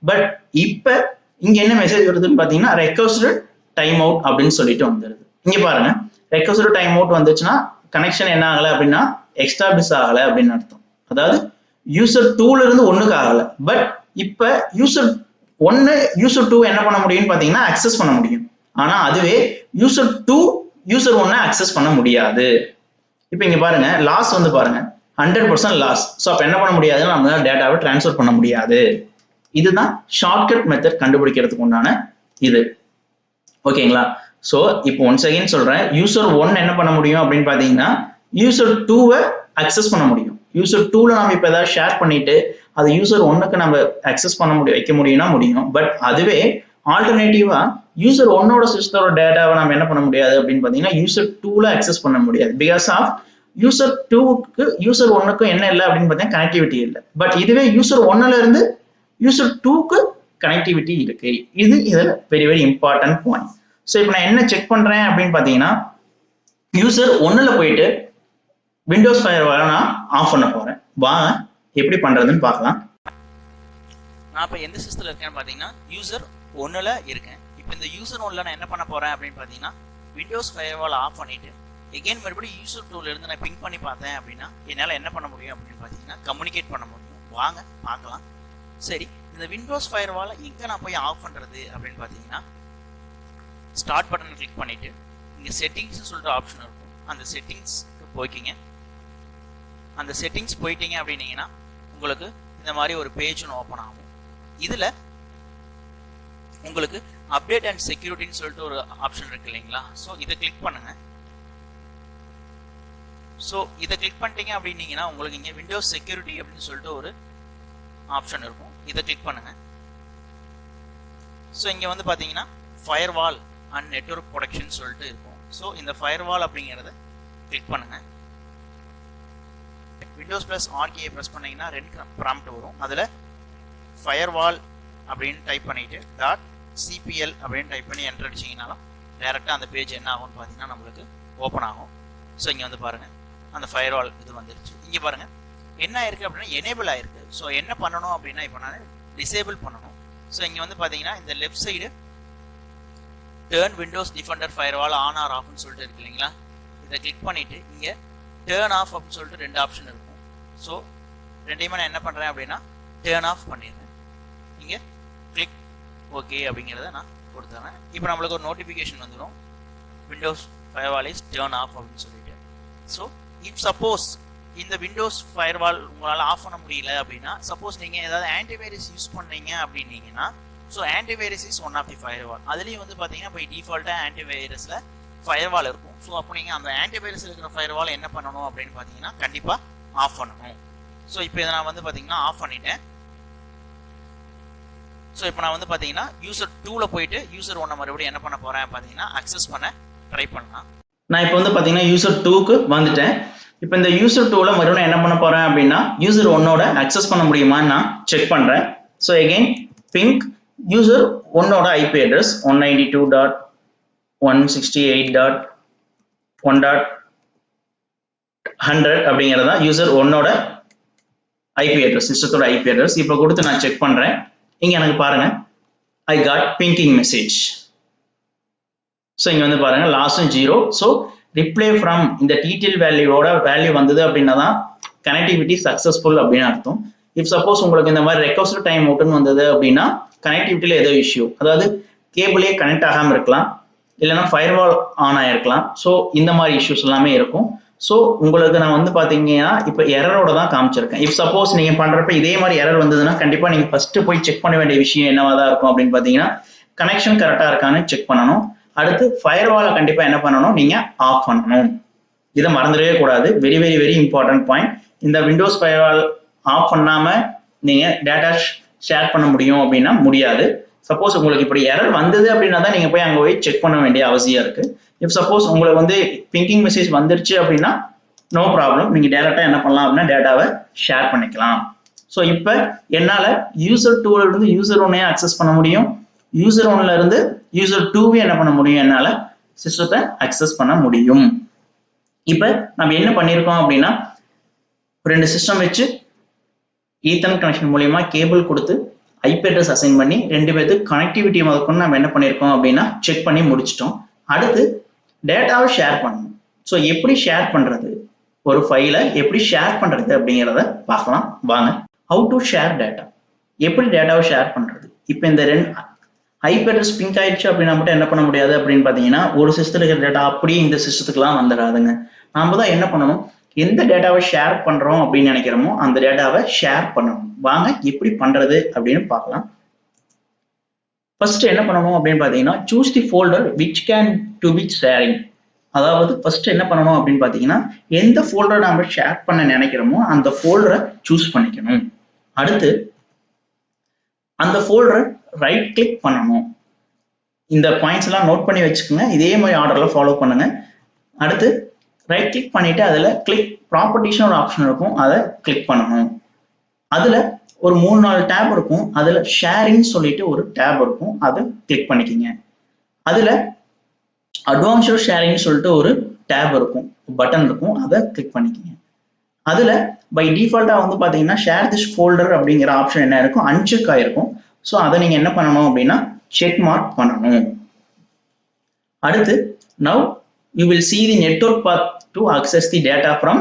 [SPEAKER 1] பட் இப்ப இங்க என்ன மெசேஜ் வருதுன்னு பாத்தீங்கன்னா ரெக்வெஸ்ட் டைம் அவுட் அப்படின்னு சொல்லிட்டு வந்துருது. இங்க பாருங்க, ரெக்வெஸ்ட் டைம் அவுட் வந்துச்சுன்னா கனெக்ஷன் என்ன ஆகல அப்படின்னா எக்ஸ்டாபிளிஷ் ஆகல அப்படின்னு அர்த்தம். அதாவது யூசர் 2ல இருந்து 1க்கு ஆகல. பட் இப்ப யூசர் 1 யூசர் 2 என்ன பண்ண முடியும்னு பாத்தீங்கன்னா அக்சஸ் பண்ண முடியும். ஆனா அதுவே யூசர் 2 யூசர் 1 அக்சஸ் பண்ண முடியாது. இப்ப இங்க பாருங்க, லாஸ் வந்து பாருங்க 100% லாஸ். ஸோ அப்ப என்ன பண்ண முடியாதுன்னா நம்மளால டேட்டாவை டிரான்ஸ்ஃபர் பண்ண முடியாது. இதுதான் ஷார்ட்கட் மெத்தட் கண்டுபிடிக்கிறதுக்கு உண்டான இது. ஓகேங்களா? ஸோ இப்போ ஒன்ஸ் அகைன் சொல்றேன், யூசர் 1 என்ன பண்ண முடியும் அப்படின்னு பாத்தீங்கன்னா யூசர் 2வை அக்சஸ் பண்ண முடியும். யூசர் 2ல நம்ம இப்ப ஏதாவது ஷேர் பண்ணிட்டு அது யூசர் 1க்கு நம்ம அக்சஸ் பண்ண வைக்க முடியும்னா முடியும். பட் அதுவே ஆல்டர்னேட்டிவா யூசர் 1ஓட சிஸ்டமோட டேட்டாவை நம்ம என்ன பண்ண முடியாது அப்படின்னு பாத்தீங்கன்னா யூசர் 2ல அக்சஸ் பண்ண முடியாது. பிகாஸ் ஆஃப் யூசர் 2க்கு யூசர் 1க்கும் என்ன இல்லை அப்படின்னு பாத்தீங்கன்னா கனெக்டிவிட்டி இல்லை. பட் இதுவே யூசர் 1ல இருந்து யூசர் 2க்கு கனெக்டிவிட்டி இருக்கு. இது இதுல very very important point. So இப்போ நான் என்ன செக் பண்றேன் அப்படின்னு பாத்தீங்கன்னா யூசர் 1ல போயிட்டு விண்டோஸ் ஃபயர்வாலை நான் ஆஃப் பண்ண போறேன். வாங்க எப்படி பண்றதுன்னு பார்க்கலாம்.
[SPEAKER 2] நான் இப்போ எந்த சிஸ்டத்தில் இருக்கேன்னு பார்த்தீங்கன்னா யூசர் 1ல இருக்கேன். இப்போ இந்த யூசர் 1ல நான் என்ன பண்ண போறேன் அப்படின்னு பார்த்தீங்கன்னா விண்டோஸ் ஃபயர்வால் ஆஃப் பண்ணிட்டு எகைன் மறுபடியும் யூசர் 2ல இருந்து நான் பிங் பண்ணி பார்த்தேன் அப்படின்னா என்னால் என்ன பண்ண முடியும் அப்படின்னு பார்த்தீங்கன்னா கம்யூனிகேட் பண்ண முடியும். வாங்க பார்க்கலாம். சரி, இந்த விண்டோஸ் ஃபயர்வாலை எங்கே நான் போய் ஆஃப் பண்ணுறது அப்படின்னு பார்த்தீங்கன்னா ஸ்டார்ட் பட்டனை கிளிக் பண்ணிட்டு இங்கே செட்டிங்ஸ் சொல்லிட்டு ஆப்ஷன் இருக்கும். அந்த செட்டிங்ஸ்க்கு போய்க்கிங்க. அந்த செட்டிங்ஸ் போயிட்டீங்க அப்படின்னீங்கன்னா உங்களுக்கு இந்த மாதிரி ஒரு பேஜ் ஒன்று ஓப்பன் ஆகும். இதுல உங்களுக்கு அப்டேட் அண்ட் செக்யூரிட்டின்னு சொல்லிட்டு ஒரு ஆப்ஷன் இருக்கு இல்லைங்களா? ஸோ இதை கிளிக் பண்ணுங்க. ஸோ இதை கிளிக் பண்ணிட்டீங்க அப்படின்னீங்கன்னா உங்களுக்கு இங்கே விண்டோஸ் செக்யூரிட்டி அப்படின்னு சொல்லிட்டு ஒரு ஆப்ஷன் இருக்கும். இதை கிளிக் பண்ணுங்க. ஸோ இங்கே வந்து பார்த்தீங்கன்னா ஃபயர்வால் அண்ட் நெட்வொர்க் ப்ரொடெக்ஷன் சொல்லிட்டு இருக்கும். ஸோ இந்த ஃபயர்வால் அப்படிங்கிறத கிளிக் பண்ணுங்க. விண்டோஸ் பிளஸ் ஆர்கே ப்ரெஸ் பண்ணீங்கன்னா ரெண்டு ப்ராம்ப்ட் வரும். அதில் ஃபயர்வால் அப்படின்னு டைப் பண்ணிட்டு .cpl அப்படின்னு டைப் பண்ணி என்டர் அடிச்சிங்கனாலும் டேரெக்டாக அந்த பேஜ் என்ன ஆகும்னு பார்த்தீங்கன்னா நம்மளுக்கு ஓப்பன் ஆகும். ஸோ இங்கே வந்து பாருங்கள், அந்த ஃபயர்வால் இது வந்துருச்சு. இங்கே பாருங்கள் என்ன ஆயிருக்கு அப்படின்னா எனேபிள் ஆயிருக்கு. ஸோ என்ன பண்ணணும் அப்படின்னா இப்போ நான் டிசேபிள் பண்ணணும். ஸோ இங்கே வந்து பார்த்தீங்கன்னா இந்த left side turn Windows Defender firewall on or ஆஃப்னு சொல்லிட்டு இருக்கு இல்லைங்களா? இதை கிளிக் பண்ணிட்டு இங்கே டேர்ன் ஆஃப் அப்படின்னு சொல்லிட்டு ரெண்டு ஆப்ஷன் இருக்கும். ஸோ ரெண்டையுமே நான் என்ன பண்ணுறேன் அப்படின்னா டேர்ன் ஆஃப் பண்ணிடுறேன். இங்கே கிளிக் ஓகே அப்படிங்கிறத நான் கொடுத்துறேன். இப்போ நம்மளுக்கு ஒரு நோட்டிஃபிகேஷன் வந்துடும், Windows firewall is turn off அப்படின்னு சொல்லிட்டு. ஸோ இஃப் சப்போஸ் இந்த விண்டோஸ் ஃபயர்வால் உங்களால் ஆஃப் பண்ண முடியல அப்படின்னா, சப்போஸ் நீங்கள் ஏதாவது ஆன்டிவைரஸ் யூஸ் பண்ணீங்க அப்படின்னீங்கன்னா, so antivirus is one of the firewall. அதுலேயும் வந்து பார்த்தீங்கன்னா இப்போ டிஃபால்ட்டாக ஆன்டிவைரஸில் ஃபயர்வால் இருக்கும். ஸோ அப்போ நீங்கள் அந்த ஆன்டிவைரஸ் இருக்கிற ஃபயர்வால் என்ன பண்ணணும் அப்படின்னு பார்த்தீங்கன்னா கண்டிப்பாக ஆஃப் பண்ணணும். ஸோ இப்போ இதை நான் வந்து பார்த்தீங்கன்னா ஆஃப் பண்ணிட்டேன். ஸோ இப்போ நான் வந்து பார்த்தீங்கன்னா யூசர் 2ல போயிட்டு யூசர் 1 மறுபடியும் என்ன பண்ண போகிறேன் பார்த்தீங்கன்னா அக்சஸ் பண்ண ட்ரை பண்ணலாம்.
[SPEAKER 1] நான் இப்போ வந்து பார்த்தீங்கன்னா யூசர் 2க்கு வந்துட்டேன். இப்போ இந்த யூசர் 2ல மறுபடியும் என்ன பண்ண போறேன் அப்படின்னா யூசர் 1ஓட அக்சஸ் பண்ண முடியுமான்னு நான் செக் பண்றேன். ஸோ எகெயின் பிங்க் யூசர் 1ஓட ஐபி அட்ரஸ் 192.168.1.100 அப்படிங்கிறதா யூசர் 1ஓட ஐபி அட்ரஸ், சிஸ்டத்தோட ஐபி அட்ரஸ். இப்போ கொடுத்து நான் செக் பண்றேன். இங்க எனக்கு பாருங்க I got pinging message. So இங்க வந்து பாருங்க லாஸ்டும் 0. ஸோ ரிப்ளை ஃப்ரம் இந்த டீட்டெயில் வேல்யூவோட வேல்யூ வந்தது அப்படின்னா தான் கனெக்டிவிட்டி சக்சஸ்ஃபுல் அப்படின்னு அர்த்தம். இஃப் சப்போஸ் உங்களுக்கு இந்த மாதிரி ரெக்வஸ்ட் டைம் அவுட்னு வந்தது அப்படின்னா கனெக்டிவிட்டியில ஏதோ இஷ்யூ, அதாவது கேபிளே கனெக்ட் ஆகாம இருக்கலாம், இல்லைன்னா ஃபயர்வால் ஆன் ஆயிருக்கலாம். ஸோ இந்த மாதிரி இஷ்யூஸ் எல்லாமே இருக்கும். ஸோ உங்களுக்கு நான் வந்து பாத்தீங்கன்னா இப்போ எரரோட தான் காமிச்சிருக்கேன். இஃப் சப்போஸ் நீங்க பண்றப்ப இதே மாதிரி எரர் வந்ததுன்னா கண்டிப்பா நீங்க ஃபர்ஸ்ட் போய் செக் பண்ண வேண்டிய விஷயம் என்னவா தான் இருக்கும் அப்படின்னு பாத்தீங்கன்னா கனெக்ஷன் கரெக்டா இருக்கான்னு செக் பண்ணணும். அடுத்து ஃபயர்வாலை கண்டிப்பா என்ன பண்ணணும், நீங்க ஆஃப் பண்ணணும். இதை மறந்துடவே கூடாது. Very very very important point. இந்த விண்டோஸ் ஃபயர்வால் ஆஃப் பண்ணாம நீங்க டேட்டா ஷேர் பண்ண முடியும் அப்படின்னா முடியாது. சப்போஸ் உங்களுக்கு இப்படி எரர் வந்தது அப்படின்னா தான் நீங்க போய் அங்க போய் செக் பண்ண வேண்டிய அவசியம் இருக்கு. இஃப் சப்போஸ் உங்களுக்கு வந்து பிங்கிங் மெசேஜ் வந்துருச்சு அப்படின்னா நோ ப்ராப்ளம், நீங்க டேரக்டா என்ன பண்ணலாம் அப்படின்னா டேட்டாவை ஷேர் பண்ணிக்கலாம். ஸோ இப்போ என்னால யூசர் 2ல இருந்து யூசர் 1ஐயும் அக்சஸ் பண்ண முடியும், யூசர் 1ல இருந்து யூசர் 2வையும் என்ன பண்ண முடியும், என்னால சிஸ்டத்தை அக்சஸ் பண்ண முடியும். இப்ப நம்ம என்ன பண்ணிருக்கோம் அப்படின்னா ரெண்டு சிஸ்டம் வச்சு ஈத்தர்நெட் கனெக்ஷன் மூலியமா கேபிள் கொடுத்து ஐபி அட்ரஸ் அசைன் பண்ணி ரெண்டு பேருக்கு கனெக்டிவிட்டி முதற்கொண்டு நம்ம என்ன பண்ணிருக்கோம் அப்படின்னா செக் பண்ணி முடிச்சிட்டோம். அடுத்து டேட்டாவை ஷேர் பண்ணணும். ஸோ எப்படி ஷேர் பண்றது, ஒரு ஃபைலை எப்படி ஷேர் பண்றது அப்படிங்கிறத பார்க்கலாம் வாங்க. ஹவு டு ஷேர் டேட்டா, எப்படி டேட்டாவை ஷேர் பண்றது. இப்போ இந்த ரெண்டு ஐபி அட்ரஸ் பிங்க் ஆயிடுச்சு அப்படின்னா மட்டும் என்ன பண்ண முடியாது அப்படின்னு பாத்தீங்கன்னா ஒரு சிஸ்டத்துல இருக்கிற டேட்டா அப்படியே இந்த சிஸ்டத்துக்குலாம் வந்துடாதுங்க. நாம தான் என்ன பண்ணணும், எந்த டேட்டாவை ஷேர் பண்றோம் அப்படின்னு நினைக்கிறோமோ அந்த டேட்டாவை ஷேர் பண்ணணும். வாங்க எப்படி பண்றது அப்படின்னு பார்க்கலாம். ஃபர்ஸ்ட் என்ன பண்ணணும் அப்படின்னு பாத்தீங்கன்னா choose the folder which can to be sharing. அதாவது ஃபர்ஸ்ட் என்ன பண்ணணும் அப்படின்னு பாத்தீங்கன்னா எந்த ஃபோல்டர் நம்ம ஷேர் பண்ண நினைக்கிறோமோ அந்த ஃபோல்டரை சூஸ் பண்ணிக்கணும். அடுத்து அந்த ஃபோல்டரை ரைட் கிளிக் பண்ணணும். இந்த பாயிண்ட்ஸ் எல்லாம் நோட் பண்ணி வச்சுக்கோங்க, இதே மாதிரி ஆர்டர்ல ஃபாலோ பண்ணுங்க. அடுத்து ரைட் கிளிக் பண்ணிட்டு அதுல கிளிக் ப்ராப்பர்ட்டிஸ்னு ஒரு ஆப்ஷன் இருக்கும், அதை கிளிக் பண்ணணும். அதுல ஒரு 3-4 டேப் இருக்கும், அதுல ஷேரிங் சொல்லிட்டு ஒரு டேப் இருக்கும், அதை கிளிக் பண்ணிக்கிங்க. அதுல அட்வான்ஸ்டு ஷேரிங் சொல்லிட்டு ஒரு டேப் இருக்கும், பட்டன் இருக்கும், அதை கிளிக் பண்ணிக்கிங்க. அதுல பை டிஃபால்ட்டா வந்து பாத்தீங்கன்னா ஷேர் திஸ் ஃபோல்டர் அப்படிங்கிற ஆப்ஷன் என்ன இருக்கும், அன்செக் ஆயிருக்கும். ஸோ அதை நீங்க என்ன பண்ணணும் அப்படின்னா செக் மார்க் பண்ணணும். அடுத்து now you will see the network path to access the data from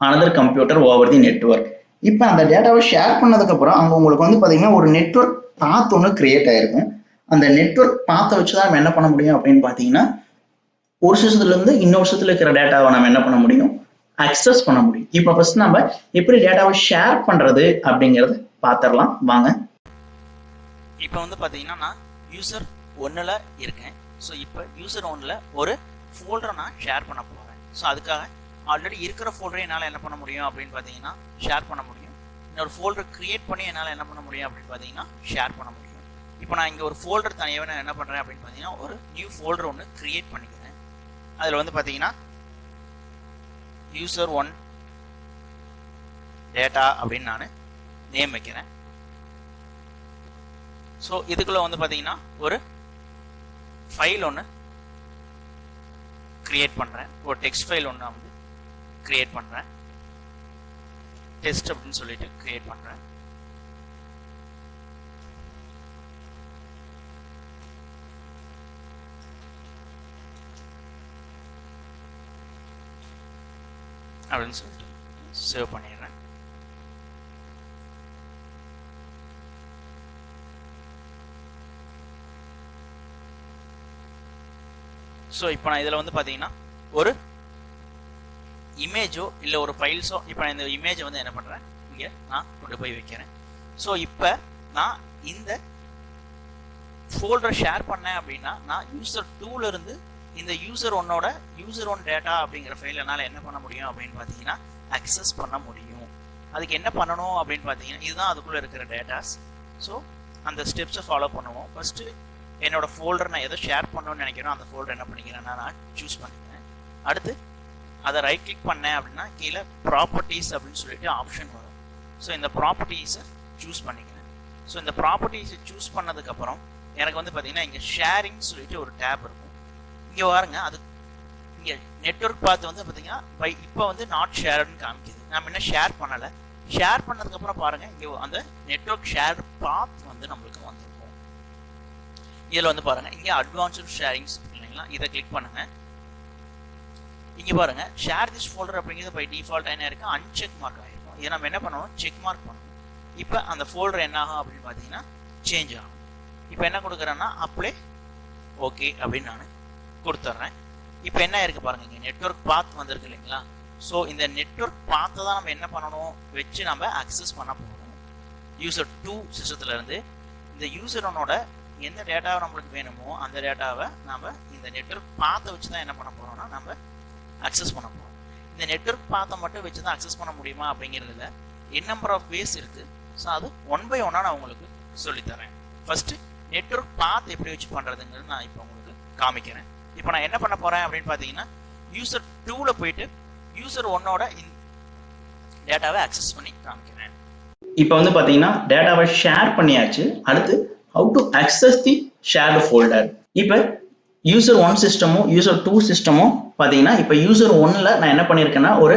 [SPEAKER 1] another computer over the network. இப்போ அந்த டேட்டாவை ஷேர் பண்ணதுக்கு அப்புறம் அங்க உங்களுக்கு வந்து பாத்தீங்கன்னா ஒரு நெட்வொர்க் பாத் ஒன்று கிரியேட் ஆயிருக்கும். அந்த நெட்வொர்க் பாத்தை வச்சுதான் நம்ம என்ன பண்ண முடியும் அப்படின்னு பாத்தீங்கன்னா ஒரு சிஸ்டத்துல இருந்து இன்னொரு சிஸ்டத்துல இருக்கிற டேட்டாவை நம்ம என்ன பண்ண முடியும், அக்சஸ் பண்ண முடியும். இப்போ ஃபர்ஸ்ட் நம்ம எப்படி டேட்டாவை ஷேர் பண்றது அப்படிங்கறது பாத்திரலாம் வாங்க.
[SPEAKER 2] இப்போ வந்து பாத்தீங்கன்னா நான் யூசர் 1ல இருக்கேன். ஸோ இப்போ யூசர் 1ல ஒரு ஃபோல்டரை நான் ஷேர் பண்ண போறேன். ஸோ அதுக்காக ஆல்ரெடி இருக்கிற ஃபோல்டரை என்னால் என்ன பண்ண முடியும் அப்படின்னு பார்த்தீங்கன்னா ஷேர் பண்ண முடியும். இன்னொரு ஃபோல்டர் கிரியேட் பண்ணி என்னால் என்ன பண்ண முடியும் அப்படின்னு பார்த்தீங்கன்னா ஷேர் பண்ண முடியும். இப்போ நான் இங்கே ஒரு ஃபோல்டர் தனியாகவே நான் என்ன பண்ணுறேன் அப்படின்னு பார்த்தீங்கன்னா ஒரு நியூ ஃபோல்டர் ஒன்று கிரியேட் பண்ணிக்கிறேன். அதில் வந்து பார்த்தீங்கன்னா யூசர் 1 டேட்டா அப்படின்னு நான் நேம் வைக்கிறேன். ஸோ இதுக்குள்ள வந்து பார்த்தீங்கன்னா ஒரு ஃபைல் ஒன்று கிரியேட் பண்ணுறேன், ஒரு டெக்ஸ்ட் ஃபைல் ஒன்று நான் வந்து கிரியேட் பண்ணுறேன், டெஸ்ட் அப்படின்னு சொல்லிட்டு கிரியேட் பண்ணுறேன். அப்படின்னு சொல்லிட்டு சேவ் பண்ணிடுறேன். ஸோ இப்போ நான் இதில் வந்து பார்த்தீங்கன்னா ஒரு இமேஜோ இல்லை ஒரு ஃபைல்ஸோ இப்போ நான் இந்த இமேஜை வந்து என்ன பண்ணுறேன் இங்கே நான் கொண்டு போய் வைக்கிறேன். ஸோ இப்போ நான் இந்த ஃபோல்டரை ஷேர் பண்ணேன் அப்படின்னா நான் யூசர் 2ல இருந்து இந்த யூசர் 1ஓட யூசர் 1 டேட்டா அப்படிங்கிற ஃபைல் என்னால் என்ன பண்ண முடியும் அப்படின்னு பார்த்தீங்கன்னா அக்சஸ் பண்ண முடியும். அதுக்கு என்ன பண்ணணும் அப்படின்னு பார்த்தீங்கன்னா இதுதான் அதுக்குள்ளே இருக்கிற டேட்டாஸ். ஸோ அந்த ஸ்டெப்ஸை ஃபாலோ பண்ணுவோம். ஃபர்ஸ்ட்டு என்னோட ஃபோல்டர் நான் எதோ ஷேர் பண்ணணும்னு நினைக்கிறேன், அந்த ஃபோல்டர் என்ன பண்ணிக்கிறேன்னா நான் சூஸ் பண்ணிக்கிறேன். அடுத்து அதை ரைட் கிளிக் பண்ணேன் அப்படின்னா கீழே ப்ராப்பர்ட்டிஸ் அப்படின்னு சொல்லிட்டு ஆப்ஷன் வரும். ஸோ இந்த ப்ராப்பர்ட்டிஸை சூஸ் பண்ணிக்கிறேன். ஸோ இந்த ப்ராப்பர்ட்டிஸை சூஸ் பண்ணதுக்கப்புறம் எனக்கு வந்து பார்த்தீங்கன்னா இங்கே ஷேரிங் சொல்லிட்டு ஒரு டேப் இருக்கும். இங்கே பாருங்க, அது இங்கே நெட்வொர்க் பார்த்து வந்து பார்த்தீங்கன்னா இப்போ வந்து நாட் ஷேர்னு காமிக்குது. நம்ம இன்னும் ஷேர் பண்ணலை. ஷேர் பண்ணதுக்கப்புறம் பாருங்க, இங்கே அந்த நெட்வொர்க் ஷேர் பாத் வந்து நம்மளுக்கு வந்திருக்கும். இதில் வந்து பாருங்க, இங்கே அட்வான்ஸ்டு ஷேரிங்ஸ் இல்லைங்களா, இதை கிளிக் பண்ணுங்க. இங்கே பாருங்க, ஷேர் திஸ் ஃபோல்டர் அப்படிங்கிறது பை டிஃபால்ட் என்ன இருக்கு, அன்செக் மார்க் ஆகிருக்கும். இதை நம்ம என்ன பண்ணணும், செக் மார்க் பண்ணணும். இப்போ அந்த ஃபோல்டர் என்ன ஆகும் அப்படின்னு பார்த்தீங்கன்னா சேஞ்ச் ஆகும். இப்போ என்ன கொடுக்குறேன்னா அப்ளை ஓகே அப்படின்னு நான் கொடுத்துட்றேன். இப்போ என்ன இருக்கு பாருங்க, இங்கே நெட்வொர்க் பாத் வந்திருக்கு இல்லைங்களா. ஸோ இந்த நெட்வொர்க் பாத்தை தான் நம்ம என்ன பண்ணணும் வச்சு நம்ம அக்சஸ் பண்ண போகிறோம். யூசர் 2 சிஸ்டத்துல இருந்து இந்த யூசர் ஒன்னோட எந்த டேட்டாவை நம்மளுக்கு வேணுமோ அந்த டேட்டாவை நம்ம இந்த நெட்வொர்க் பாத்தை வச்சு தான் என்ன பண்ண போறோம்னா நம்ம அக்சஸ் பண்ண போகிறோம். இந்த நெட்வொர்க் பாத்தை மட்டும் வச்சு தான் அக்சஸ் பண்ண முடியுமா அப்படிங்கிறதுல என் நம்பர் ஆஃப் வேஸ் இருக்கு. ஸோ அது 1 by 1 நான் உங்களுக்கு சொல்லித்தரேன். ஃபர்ஸ்ட் நெட்வொர்க் பாத் எப்படி வச்சு பண்றதுங்கிறது நான் இப்போ உங்களுக்கு காமிக்கிறேன். இப்போ நான் என்ன பண்ண போறேன் அப்படின்னு பார்த்தீங்கன்னா யூசர் 2ல போயிட்டு யூசர் 1ஓட டேட்டாவை அக்சஸ் பண்ணி காமிக்கிறேன்.
[SPEAKER 1] இப்போ வந்து பார்த்தீங்கன்னா டேட்டாவை ஷேர் பண்ணியாச்சு. அடுத்து how to access the shared folder. இப்போ யூசர் 1 சிஸ்டமும் யூசர் 2 சிஸ்டமும் பார்த்தீங்கன்னா இப்போ யூசர் 1ல நான் என்ன பண்ணியிருக்கேன்னா ஒரு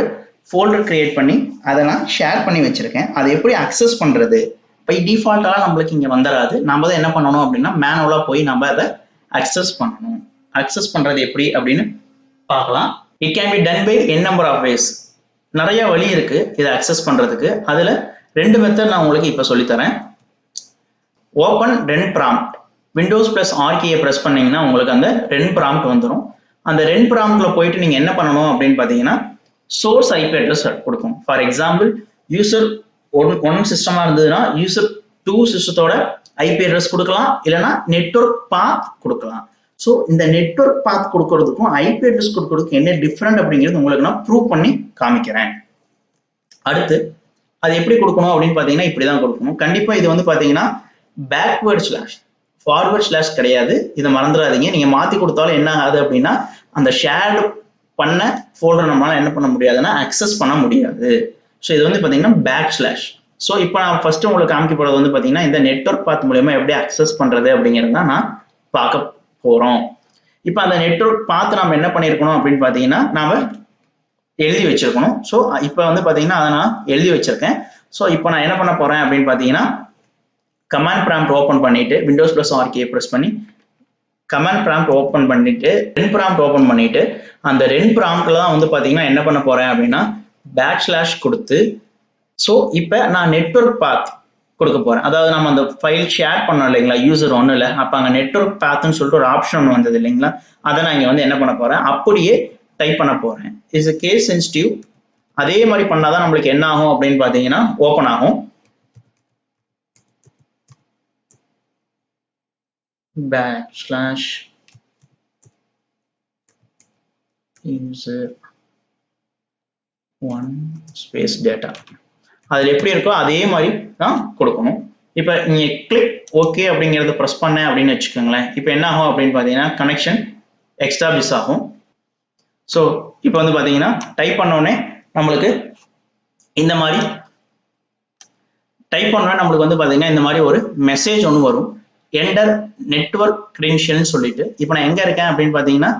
[SPEAKER 1] ஃபோல்டர் கிரியேட் பண்ணி அதை நான் ஷேர் பண்ணி வச்சிருக்கேன். அதை எப்படி அக்சஸ் பண்ணுறது, இப்போ டிஃபால்ட்டாக நம்மளுக்கு இங்கே வந்துடாது. நம்ம தான் என்ன பண்ணணும் அப்படின்னா மேனுவலாக போய் நம்ம அதை அக்சஸ் பண்ணணும். அக்சஸ் பண்ணுறது எப்படி அப்படின்னு பார்க்கலாம். It can be done by n number of ways. நிறைய வழி இருக்கு இதை அக்சஸ் பண்ணுறதுக்கு. அதில் 2 மெத்தட் நான் உங்களுக்கு இப்போ சொல்லித்தரேன். Open run prompt, Windows plus ஆர்கியை ப்ரெஸ் பண்ணீங்கன்னா உங்களுக்கு அந்த ரென் ப்ராம்ப்ட் வந்துடும். அந்த ரென் ப்ராம்ப்ட்ல போயிட்டு நீங்கள் என்ன பண்ணணும் அப்படின்னு பார்த்தீங்கன்னா சோர்ஸ் ஐபி அட்ரஸ் கொடுக்கும். ஃபார் எக்ஸாம்பிள் யூசர் 1 சிஸ்டமாக இருந்ததுன்னா யூசர் 2 சிஸ்டத்தோட ஐபி அட்ரஸ் கொடுக்கலாம், இல்லைன்னா நெட்வொர்க் பாத் கொடுக்கலாம். ஸோ இந்த நெட்வொர்க் பாத் கொடுக்கறதுக்கும் ஐபி அட்ரஸ் கொடுக்கறதுக்கும் என்ன டிஃப்ரெண்ட் அப்படிங்கிறது உங்களுக்கு நான் ப்ரூவ் பண்ணி காமிக்கிறேன். அடுத்து அது எப்படி கொடுக்கணும் அப்படின்னு பார்த்தீங்கன்னா இப்படி தான் கொடுக்கணும். கண்டிப்பாக இது வந்து பார்த்தீங்கன்னா பேக்வேர்ட் ஸ்லாஷ், ஃபார்வர்ட் ஸ்லாஷ் கிடையாது. இதை மறந்துடாதீங்க. நீங்கள் மாற்றி கொடுத்தாலும் என்ன ஆகுது அப்படின்னா அந்த ஷேர்டு பண்ண ஃபோல்டர் நம்மளால என்ன பண்ண முடியாதுன்னா அக்சஸ் பண்ண முடியாது. ஸோ இது வந்து பார்த்தீங்கன்னா பேக் ஸ்லாஷ். ஸோ இப்போ நான் ஃபர்ஸ்ட் உங்களுக்கு காமிக்க போகிறது வந்து பார்த்தீங்கன்னா இந்த நெட்வொர்க் பாத் மூலமா எப்படி அக்சஸ் பண்ணுறது அப்படிங்கிறது தான் நான் பார்க்க போகிறோம். இப்போ அந்த நெட்வொர்க் பாத் நம்ம என்ன பண்ணியிருக்கணும் அப்படின்னு பார்த்தீங்கன்னா நாம எழுதி வச்சிருக்கணும். ஸோ இப்போ வந்து பார்த்தீங்கன்னா அதை நான் எழுதி வச்சிருக்கேன். ஸோ இப்போ நான் என்ன பண்ண போறேன் அப்படின்னு பார்த்தீங்கன்னா கமாண்ட் ப்ராம்ப்ட் ஓப்பன் பண்ணிட்டு விண்டோஸ் ப்ளஸ் ஆர்கே ப்ரெஸ் பண்ணி கமாண்ட் ப்ராம்ப்ட் ஓப்பன் பண்ணிட்டு ரென் ப்ராம்ப்ட் ஓப்பன் பண்ணிட்டு அந்த ரென் ப்ராம்ப்ட்ல தான் வந்து பார்த்தீங்கன்னா என்ன பண்ண போறேன் அப்படின்னா பேக் ஸ்லாஷ் கொடுத்து ஸோ இப்போ நான் நெட்வொர்க் பாத் கொடுக்க போறேன். அதாவது நம்ம அந்த ஃபைல் ஷேர் பண்ணோம் இல்லைங்களா யூசர் 1ல, அப்போ அங்கே நெட்வொர்க் பாத்னு சொல்லிட்டு ஒரு ஆப்ஷன் ஒன்று வந்தது இல்லைங்களா, அதை நான் இங்கே வந்து என்ன பண்ண போறேன் அப்படியே டைப் பண்ண போறேன். Is case sensitive. அதே மாதிரி பண்ணாதான் நம்மளுக்கு என்ன ஆகும் அப்படின்னு பார்த்தீங்கன்னா ஓப்பன் ஆகும். Back slash user 1 space data அதில் எப்படி இருக்கோ அதே மாதிரி தான் கொடுக்கணும். இப்போ நீங்க கிளிக் ஓகே அப்படிங்கிறத ப்ரெஸ் பண்ணேன் அப்படின்னு வச்சுக்கோங்களேன். இப்போ என்ன ஆகும் அப்படின்னு பார்த்தீங்கன்னா கனெக்ஷன் எக்ஸ்டாப்ளிஷ் ஆகும். ஸோ இப்போ வந்து பார்த்தீங்கன்னா டைப் பண்ணோடனே நம்மளுக்கு இந்த மாதிரி டைப் பண்ணோடனே நம்மளுக்கு வந்து பார்த்தீங்கன்னா இந்த மாதிரி ஒரு மெசேஜ் ஒன்று வரும், என்டர் நெட்வொர்க் கிரெடென்ஷியல்னு சொல்லிட்டு. இப்போ நான் எங்கே இருக்கேன் அப்படின்னு பார்த்தீங்கன்னா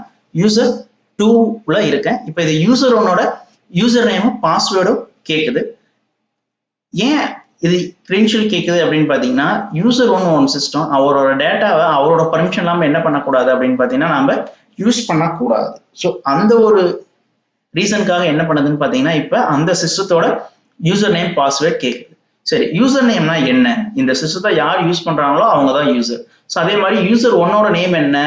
[SPEAKER 1] யூசர் 2ல இருக்கேன். இப்போ இது யூசர் 1ஓட யூசர் நேமும் பாஸ்வேர்டும் கேட்குது. ஏன் இது கிரெடென்ஷியல் கேட்குது அப்படின்னு பார்த்தீங்கன்னா யூசர் 1 சிஸ்டம் அவரோட டேட்டாவை அவரோட பர்மிஷன் இல்லாமல் என்ன பண்ணக்கூடாது அப்படின்னு பார்த்தீங்கன்னா நம்ம யூஸ் பண்ணக்கூடாது. ஸோ அந்த ஒரு ரீசனுக்காக என்ன பண்ணுதுன்னு பார்த்தீங்கன்னா இப்போ அந்த சிஸ்டத்தோட யூசர் நேம் பாஸ்வேர்ட் கேட்குது. சரி, யூசர் நேம்னா என்ன, இந்த சிஸ்டத்தை யார் யூஸ் பண்றாங்களோ அவங்க தான் யூசர். ஸோ அதே மாதிரி யூசர் 1ஓட நேம் என்ன,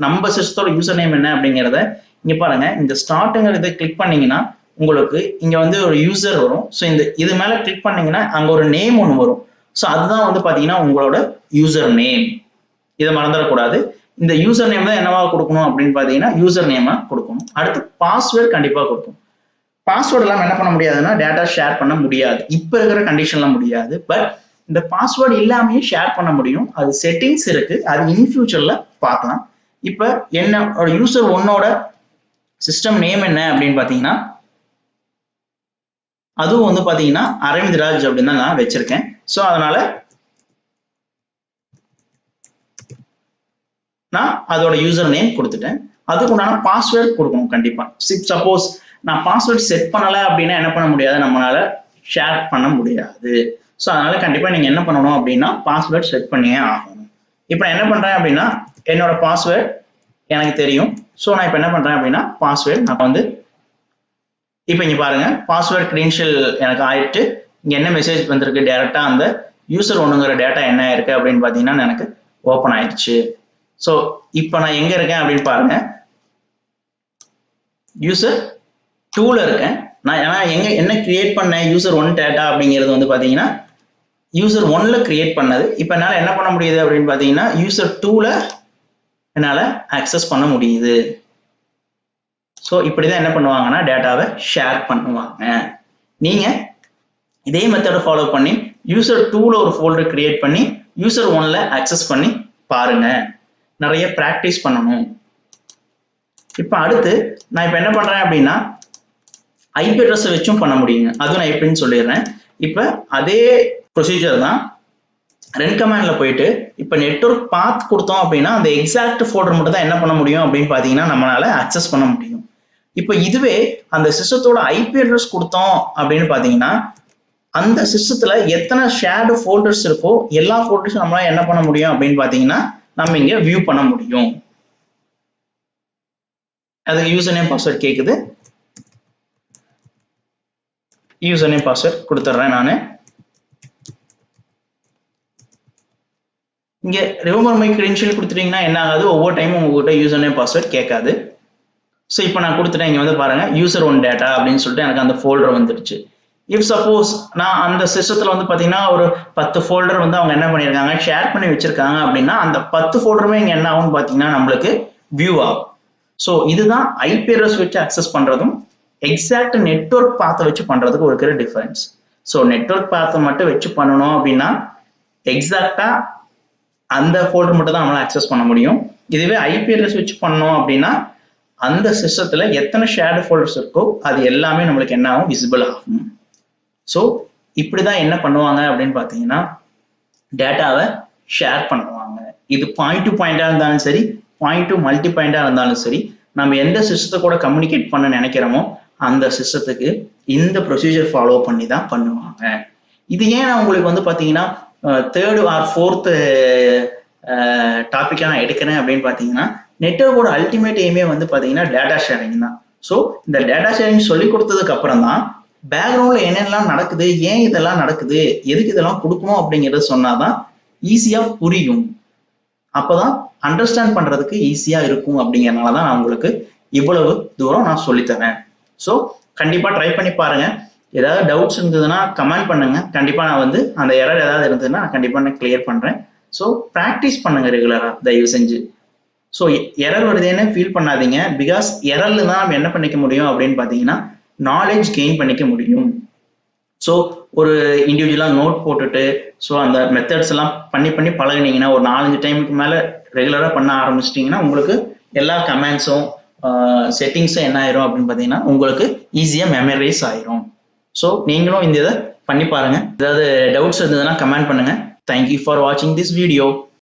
[SPEAKER 1] நம்ம சிஸ்டத்தோட யூசர் நேம் என்ன அப்படிங்கிறத இங்க பாருங்க. இந்த ஸ்டார்ட்ங்கிறத கிளிக் பண்ணீங்கன்னா உங்களுக்கு இங்க வந்து ஒரு யூசர் வரும். ஸோ இந்த இது மேல கிளிக் பண்ணீங்கன்னா அங்க ஒரு நேம் ஒன்று வரும். ஸோ அதுதான் வந்து பாத்தீங்கன்னா உங்களோட யூசர் நேம். இதை மறந்துடக்கூடாது. இந்த யூசர் நேம் தான் என்னவா கொடுக்கணும் அப்படின்னு பாத்தீங்கன்னா யூசர் நேமா கொடுக்கணும். அடுத்து பாஸ்வேர்டு கண்டிப்பா கொடுக்கணும். பாஸ்வேர்டு எல்லாம் என்ன பண்ண முடியாதுன்னா டேட்டா ஷேர் பண்ண முடியாது, இப்ப இருக்கிற கண்டிஷன்ல முடியாது. பட் இந்த பாஸ்வேர்டு இல்லாமயே ஷேர் பண்ண முடியும். அது செட்டிங்ஸ் இருக்கு, அது இன் ஃபியூச்சர்ல பார்க்கலாம். இப்ப என்ன யூசர் 1ஓட சிஸ்டம் நேம் என்ன அப்படின்னு பார்த்தீங்கன்னா அதுவும் வந்து பார்த்தீங்கன்னா அரவிந்த் ராஜ் அப்படின்னு தான் நான் வச்சிருக்கேன். ஸோ அதனால நான் அதோட யூசர் நேம் கொடுத்துட்டேன். அதுக்கு உண்டான பாஸ்வேர்ட் கொடுக்கணும் கண்டிப்பா. சப்போஸ் நான் பாஸ்வேர்ட் செட் பண்ணல அப்படின்னா என்ன பண்ண முடியாது, நம்மளால ஷேர் பண்ண முடியாது. ஸோ அதனால கண்டிப்பா நீங்க என்ன பண்ணணும் அப்படின்னா பாஸ்வேர்ட் செட் பண்ணியே ஆகணும். இப்போ நான் என்ன பண்றேன் அப்படின்னா என்னோட பாஸ்வேர்ட் எனக்கு தெரியும். ஸோ நான் இப்போ என்ன பண்றேன் அப்படின்னா பாஸ்வேர்ட் நான் வந்து இப்போ இங்க பாருங்க பாஸ்வேர்ட் கிரெடென்ஷியல் எனக்கு ஆயிட்டு இங்க என்ன மெசேஜ் வந்திருக்கு, டைரக்டா அந்த யூசர் ஒண்ணுங்கிற டேட்டா என்ன இருக்கு அப்படின்னு பாத்தீங்கன்னா எனக்கு ஓப்பன் ஆயிடுச்சு. ஸோ இப்போ நான் எங்க இருக்கேன் அப்படின்னு பாருங்க, யூசர் 2ல இருக்கேன். நான் என்ன கிரியேட் பண்ணேன் யூசர் 1 டேட்டா அப்படிங்கிறது வந்து பாத்தீங்கன்னா யூசர் 1ல கிரியேட் பண்ணது. இப்போ என்னால என்ன பண்ண முடியுது அப்படின்னு பாத்தீங்கன்னா யூசர் 2ல என்னால ஆக்சஸ் பண்ண முடியுது. ஸோ இப்படிதான் என்ன பண்ணுவாங்கன்னா டேட்டாவை ஷேர் பண்ணுவாங்க. நீங்க இதே மெத்தடை ஃபாலோ பண்ணி யூசர் 2ல ஒரு ஃபோல்டர் கிரியேட் பண்ணி யூசர் 1ல ஆக்சஸ் பண்ணி பாருங்க. நிறைய பிராக்டிஸ் பண்ணணும். இப்ப அடுத்து நான் இப்ப என்ன பண்றேன் அப்படின்னா ஐபி அட்ரஸ் வச்சும் பண்ண முடியுங்க. அதுவும் நான் எப்படின்னு சொல்லிடுறேன். இப்ப அதே ப்ரொசீஜர் தான் ரன் கமாண்ட்ல போயிட்டு இப்ப நெட்வொர்க் பாத் கொடுத்தோம் அப்படின்னா அந்த எக்ஸாக்ட் ஃபோல்டர் மட்டும் தான் என்ன பண்ண முடியும் அப்படின்னு பாத்தீங்கன்னா நம்மளால ஆக்சஸ் பண்ண முடியும். இப்ப இதுவே அந்த சிஸ்டத்தோட ஐபி அட்ரஸ் கொடுத்தோம் அப்படின்னு பாத்தீங்கன்னா அந்த சிஸ்டத்துல எத்தனை ஷேர்டு ஃபோல்டர்ஸ் இருக்கோ எல்லா ஃபோல்டர்ஸும் நம்மளால என்ன பண்ண முடியும் அப்படின்னு பாத்தீங்கன்னா நம்ம இங்க வியூ பண்ண முடியும். அதுக்கு யூசர் நேம் பாஸ்வேர்ட் கேக்குது. யூசர் நேம் பாஸ்வேர்ட் கொடுத்துட்றேன் நானு. இங்க ரிமெம்பர் மை கிரெடென்ஷியல் கொடுத்துட்டீங்கன்னா என்ன ஆகாது, ஒவ்வொரு டைமும் உங்ககிட்ட யூசர் நேம் பாஸ்வேர்ட் கேட்காது. ஸோ இப்போ நான் கொடுத்துட்டேன். இங்க வந்து பாருங்க யூசர் 1 டேட்டா அப்படின்னு சொல்லிட்டு எனக்கு அந்த ஃபோல்டர் வந்துடுச்சு. இஃப் சப்போஸ் நான் அந்த சிஸ்டத்துல வந்து பாத்தீங்கன்னா ஒரு 10 ஃபோல்டர் வந்து அவங்க என்ன பண்ணிருக்காங்க ஷேர் பண்ணி வச்சிருக்காங்க அப்படின்னா அந்த 10 ஃபோல்டருமே இங்க என்ன ஆகும் பாத்தீங்கன்னா நம்மளுக்கு வியூ ஆகும். ஸோ இதுதான் ஐபி அட்ரஸ் வச்சு அக்சஸ் பண்றதும் எக்ஸாக்ட் நெட்வொர்க் பாத்தை வச்சு பண்றதுக்கு இருக்கிற டிஃபரன்ஸ். ஸோ நெட்வொர்க் பாத்தை மட்டும் வச்சு பண்ணணும் அப்படின்னா எக்ஸாக்டா அந்த ஃபோல்டர் மட்டும் தான் நம்மளால அக்சஸ் பண்ண முடியும். இதுவே ஐபி அட்ரஸ் வச்சு பண்ணோம் அப்படின்னா அந்த சிஸ்டத்துல எத்தனை ஷேர்டு ஃபோல்டர்ஸ் இருக்கோ அது எல்லாமே நம்மளுக்கு என்ன ஆகும், விசிபிள் ஆகும். ஸோ இப்படிதான் என்ன பண்ணுவாங்க அப்படின்னு பாத்தீங்கன்னா டேட்டாவை ஷேர் பண்ணுவாங்க. இது பாயிண்ட் டு பாயிண்டா இருந்தாலும் சரி, பாயிண்ட் டு மல்டி பாயிண்டா இருந்தாலும் சரி, நம்ம எந்த சிஸ்டத்தை கூட கம்யூனிகேட் பண்ண நினைக்கிறோமோ அந்த சிஸ்டத்துக்கு இந்த ப்ரொசீஜர் ஃபாலோ பண்ணி தான் பண்ணுவாங்க. இது ஏன் நான் உங்களுக்கு வந்து பாத்தீங்கன்னா 3rd or 4th டாபிக்கா நான் எடுக்கிறேன் அப்படின்னு பாத்தீங்கன்னா நெட்வொர்க்கோட அல்டிமேட் எய்மே வந்து பாத்தீங்கன்னா டேட்டா ஷேரிங் தான். ஸோ இந்த டேட்டா ஷேரிங் சொல்லி கொடுத்ததுக்கு அப்புறம் தான் பேக்ரவுண்ட்ல என்னெல்லாம் நடக்குது, ஏன் இதெல்லாம் நடக்குது, எதுக்கு இதெல்லாம் கொடுக்கணும் அப்படிங்கறத சொன்னாதான் ஈஸியா புரியும். அப்பதான் அண்டர்ஸ்டாண்ட் பண்றதுக்கு ஈஸியா இருக்கும். அப்படிங்கறதுனாலதான் நான் உங்களுக்கு இவ்வளவு தூரம் நான் சொல்லித்தரேன். ஸோ கண்டிப்பா ட்ரை பண்ணி பாருங்க. ஏதாவது டவுட்ஸ் இருந்ததுன்னா கமெண்ட் பண்ணுங்க. கண்டிப்பா நான் வந்து அந்த எரர் ஏதாவது இருந்ததுன்னா கண்டிப்பா நான் கிளியர் பண்றேன். ஸோ ப்ராக்டிஸ் பண்ணுங்க ரெகுலரா தயவு செஞ்சு. ஸோ எரர் வருதுன்னு ஃபீல் பண்ணாதீங்க. பிகாஸ் எரர்ல தான் நம்ம என்ன பண்ணிக்க முடியும் அப்படின்னு பாத்தீங்கன்னா நாலேஜ் கெயின் பண்ணிக்க முடியும். ஸோ ஒரு இண்டிவிஜுவலா நோட் போட்டுட்டு ஸோ அந்த மெத்தட்ஸ் எல்லாம் பண்ணி பண்ணி பழகினீங்கன்னா ஒரு 4-5 டைமுக்கு மேல ரெகுலரா பண்ண ஆரம்பிச்சிட்டிங்கன்னா உங்களுக்கு எல்லா கமெண்ட்ஸும் செட்டிங்ஸும் என்ன ஆயிரும் அப்படின்னு பாத்தீங்கன்னா உங்களுக்கு ஈஸியா மெமரைஸ் ஆயிரும். ஸோ நீங்களும் இந்த இதை பண்ணி பாருங்க. ஏதாவது டவுட்ஸ் இருந்ததுன்னா கமெண்ட் பண்ணுங்க. தேங்க்யூ ஃபார் வாட்சிங் திஸ் வீடியோ.